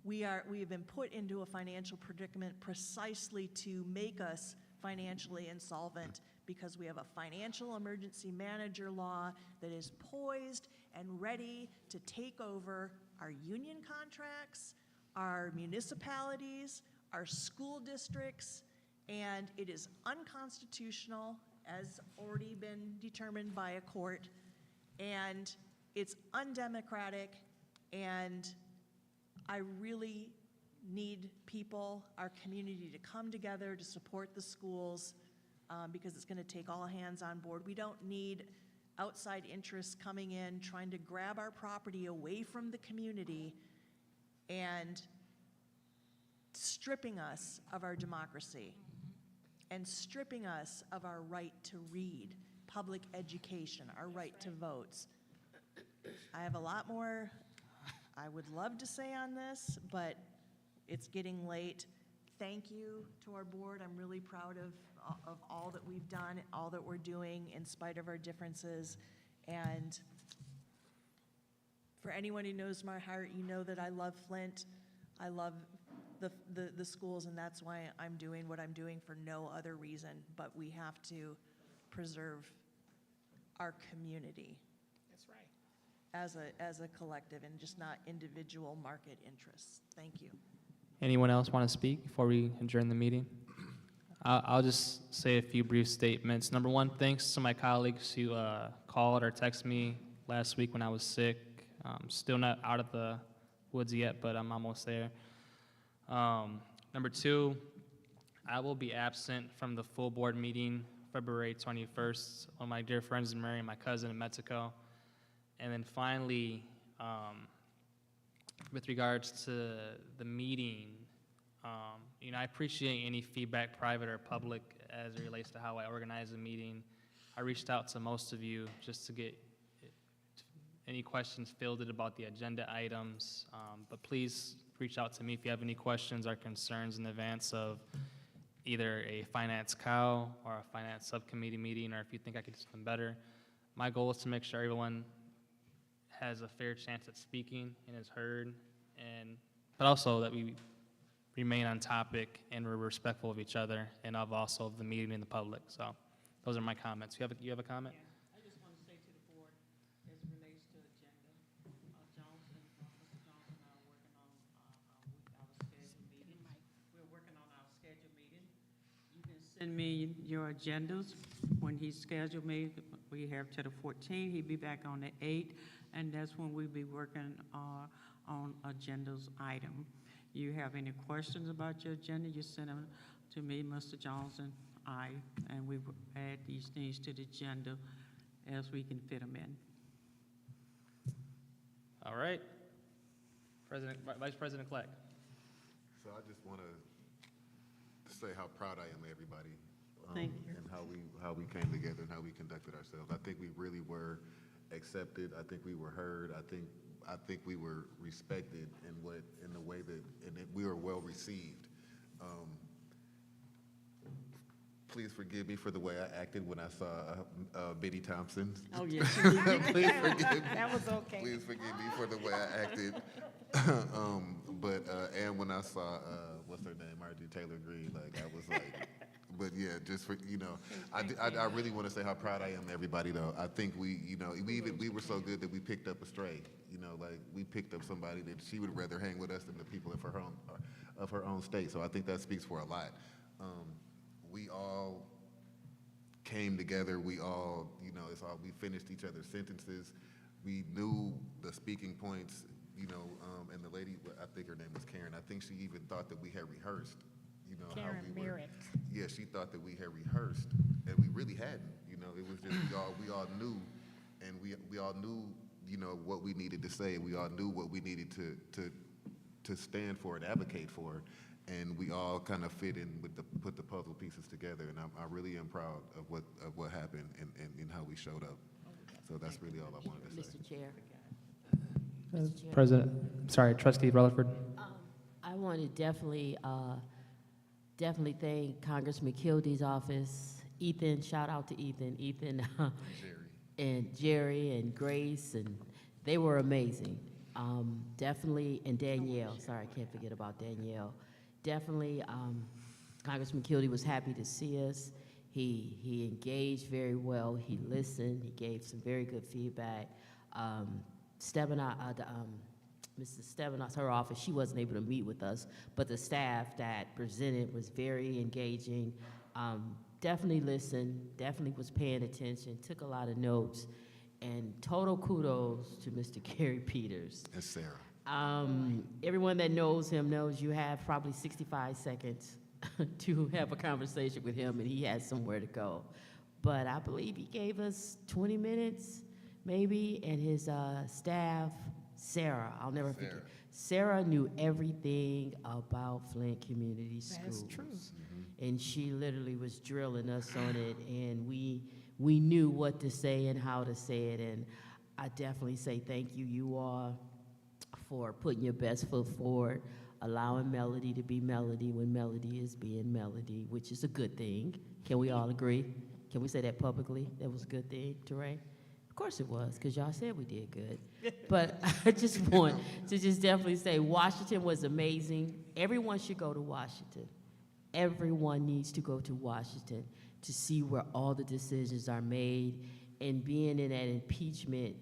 We have been put into a financial predicament precisely to make us financially insolvent, because we have a financial emergency manager law that is poised and ready to take over our union contracts, our municipalities, our school districts, and it is unconstitutional, as already been determined by a court, and it's undemocratic, and I really need people, our community, to come together to support the schools, because it's going to take all hands on board. We don't need outside interests coming in, trying to grab our property away from the community and stripping us of our democracy and stripping us of our right to read, public education, our right to vote. I have a lot more I would love to say on this, but it's getting late. Thank you to our board. I'm really proud of all that we've done, all that we're doing in spite of our differences. And for anyone who knows my heart, you know that I love Flint. I love the schools, and that's why I'm doing what I'm doing, for no other reason. But we have to preserve our community. That's right. As a collective, and just not individual market interests. Thank you. Anyone else want to speak before we adjourn the meeting? I'll just say a few brief statements. Number one, thanks to my colleagues who called or texted me last week when I was sick. Still not out of the woods yet, but I'm almost there. Number two, I will be absent from the full board meeting February 21st. One of my dear friends is marrying my cousin in Mexico. And then finally, with regards to the meeting, I appreciate any feedback, private or public, as it relates to how I organize a meeting. I reached out to most of you just to get any questions fielded about the agenda items, but please reach out to me if you have any questions or concerns in advance of either a finance cow or a finance subcommittee meeting, or if you think I could do something better. My goal is to make sure everyone has a fair chance at speaking and is heard, but also that we remain on topic and we're respectful of each other and also of the meeting and the public. So those are my comments. You have a comment? I just want to say to the board, as it relates to agenda, Mr. Johnson and I are working on our scheduled meeting. We're working on our scheduled meeting. You can send me your agendas when he's scheduled me. We have to the 14th. He'll be back on the 8th, and that's when we'll be working on agendas item. You have any questions about your agenda, you send them to me, Mr. Johnson, and we will add these things to the agenda as we can fit them in. All right. Vice President Kleck. So I just want to say how proud I am of everybody. Thank you. And how we came together and how we conducted ourselves. I think we really were accepted. I think we were heard. I think we were respected in the way that we were well received. Please forgive me for the way I acted when I saw Biddy Thompson. Oh, yes. Please forgive me. That was okay. Please forgive me for the way I acted. And when I saw, what's her name, Marjorie Taylor Greene, like, I was like, but yeah, just for, I really want to say how proud I am of everybody, though. I think we were so good that we picked up a stray, like, we picked up somebody that she would rather hang with us than the people of her own state. So I think that speaks for a lot. We all came together. We all, we finished each other's sentences. We knew the speaking points, and the lady, I think her name was Karen, I think she even thought that we had rehearsed, Karen how we were. Merrick. Yeah, she thought that we had rehearsed, and we really hadn't. It was just, we all knew, and we all knew, what we needed to say, and we all knew what we needed to stand for and advocate for. And we all kind of fit in with put the puzzle pieces together, and I really am proud of what happened and how we showed up. So that's really all I wanted to say. Mr. Chair. President, sorry, Trustee Rutherford. I want to definitely thank Congressman Kilday's office, Ethan, shout out to Ethan, and Jerry and Grace, and they were amazing. Definitely, and Danielle, sorry, I can't forget about Danielle. Definitely, Congressman Kilday was happy to see us. He engaged very well, he listened, he gave some very good feedback. Mrs. Stevenos, her office, she wasn't able to meet with us, but the staff that presented was very engaging. Definitely listened, definitely was paying attention, took a lot of notes, and total kudos to Mr. Gary Peters. And Sarah. Everyone that knows him knows you have probably 65 seconds to have a conversation with him, and he has somewhere to go. But I believe he gave us 20 minutes, maybe, and his staff, Sarah, I'll never forget. Sarah knew everything about Flint Community Schools. That's true. And she literally was drilling us on it, and we knew what to say and how to say it, and I definitely say thank you all, for putting your best foot forward, allowing melody to be melody when melody is being melody, which is a good thing. Can we all agree? Can we say that publicly? That was a good thing, Teray? Of course it was, because y'all said we did good. But I just want to definitely say Washington was amazing. Everyone should go to Washington. Everyone needs to go to Washington to see where all the decisions are made. And being in that impeachment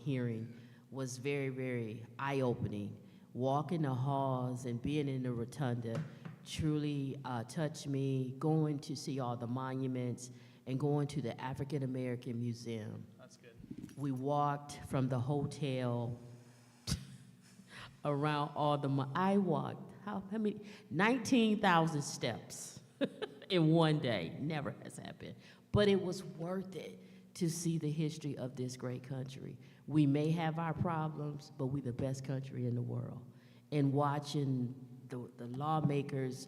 hearing was very, very eye-opening. Walking the halls and being in the rotunda truly touched me, going to see all the monuments and going to the African American Museum. That's good. We walked from the hotel around all the, I walked, how many? 19,000 steps in one day. Never has happened. But it was worth it to see the history of this great country. We may have our problems, but we're the best country in the world. And watching the lawmakers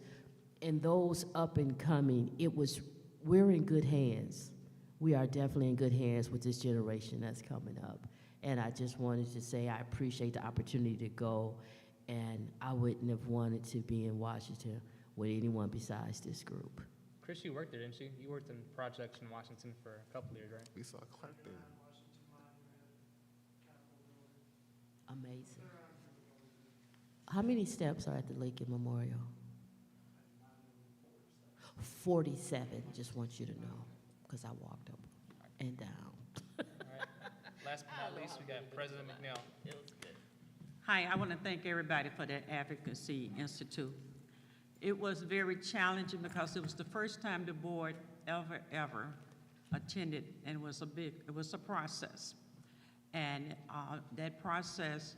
and those up and coming, we're in good hands. We are definitely in good hands with this generation that's coming up. And I just wanted to say I appreciate the opportunity to go, and I wouldn't have wanted to be in Washington with anyone besides this group. Chris, you worked there, didn't you? You worked in projects in Washington for a couple of years, right? We saw Clark there. Amazing. How many steps are at the Lincoln Memorial? 47, just want you to know, because I walked up and down. All right. Last but not least, we got President McNeil. It was good. Hi, I want to thank everybody for that Advocacy Institute. It was very challenging because it was the first time the board ever attended, and it was a process. And that process,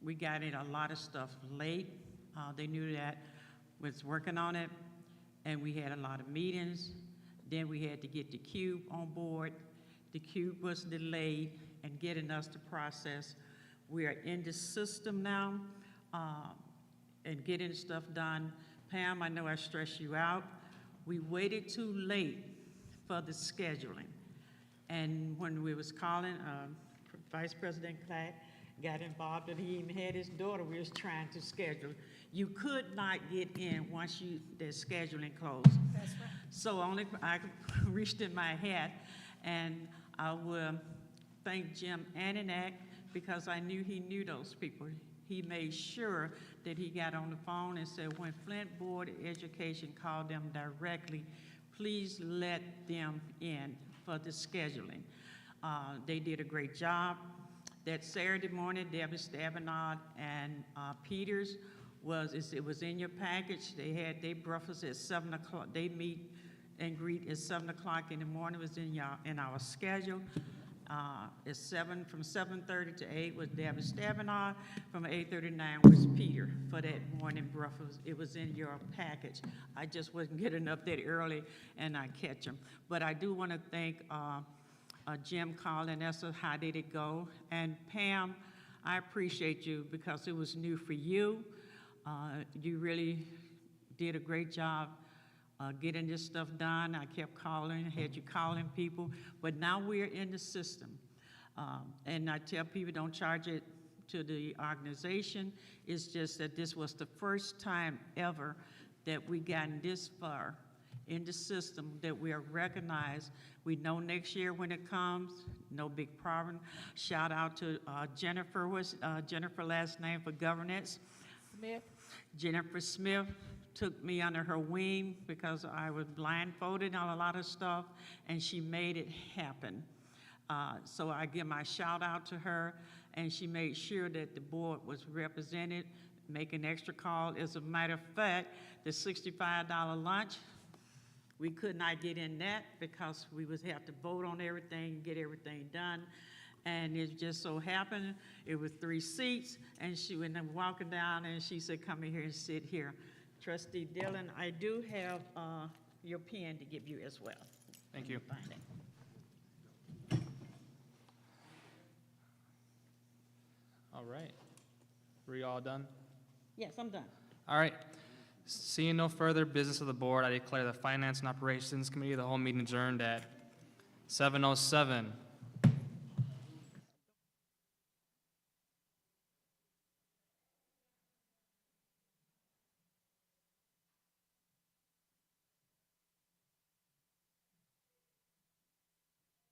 we got in a lot of stuff late. They knew that, was working on it, and we had a lot of meetings. Then we had to get the cube on board. The cube was delayed in getting us to process. We are in the system now and getting stuff done. Pam, I know I stressed you out. We waited too late for the scheduling. And when we was calling, Vice President Clark got involved, and he even had his daughter, we was trying to schedule. You could not get in once the scheduling closed. That's right. So I reached in my hat, and I will thank Jim Ananak, because I knew he knew those people. He made sure that he got on the phone and said, when Flint Board of Education called them directly, please let them in for the scheduling. They did a great job. That Saturday morning, Debbie Stabenard and Peters it was in your package. They had their breakfast at 7 o'clock. They meet and greet at 7 o'clock in the morning. It was in our schedule. From 7:30 to 8 was Debbie Stabenard. From 8:30 to 9 was Peter for that morning breakfast. It was in your package. I just wasn't getting up that early and I catch them. But I do want to thank Jim calling us, how did it go? And Pam, I appreciate you because it was new for you. You really did a great job getting this stuff done. I kept calling, had you calling people, but now we're in the system. And I tell people, don't charge it to the organization. It's just that this was the first time ever that we gotten this far in the system, that we are recognized. We know next year when it comes, no big problem. Shout out to Jennifer, Jennifer last name for governance. Smith? Jennifer Smith took me under her wing because I was blindfolded on a lot of stuff, and she made it happen. So I give my shout out to her, and she made sure that the board was represented, make an extra call. As a matter of fact, the $65 lunch, we could not get in that because we would have to vote on everything, get everything done. And it just so happened, it was 3 seats, and she went walking down, and she said, come in here and sit here. Trustee Dillon, I do have your pen to give you as well. Thank you. Find it. All right. Were you all done? Yes, I'm done. All right. Seeing no further business of the board, I declare the Finance and Operations Committee, the whole meeting adjourned at 7:07.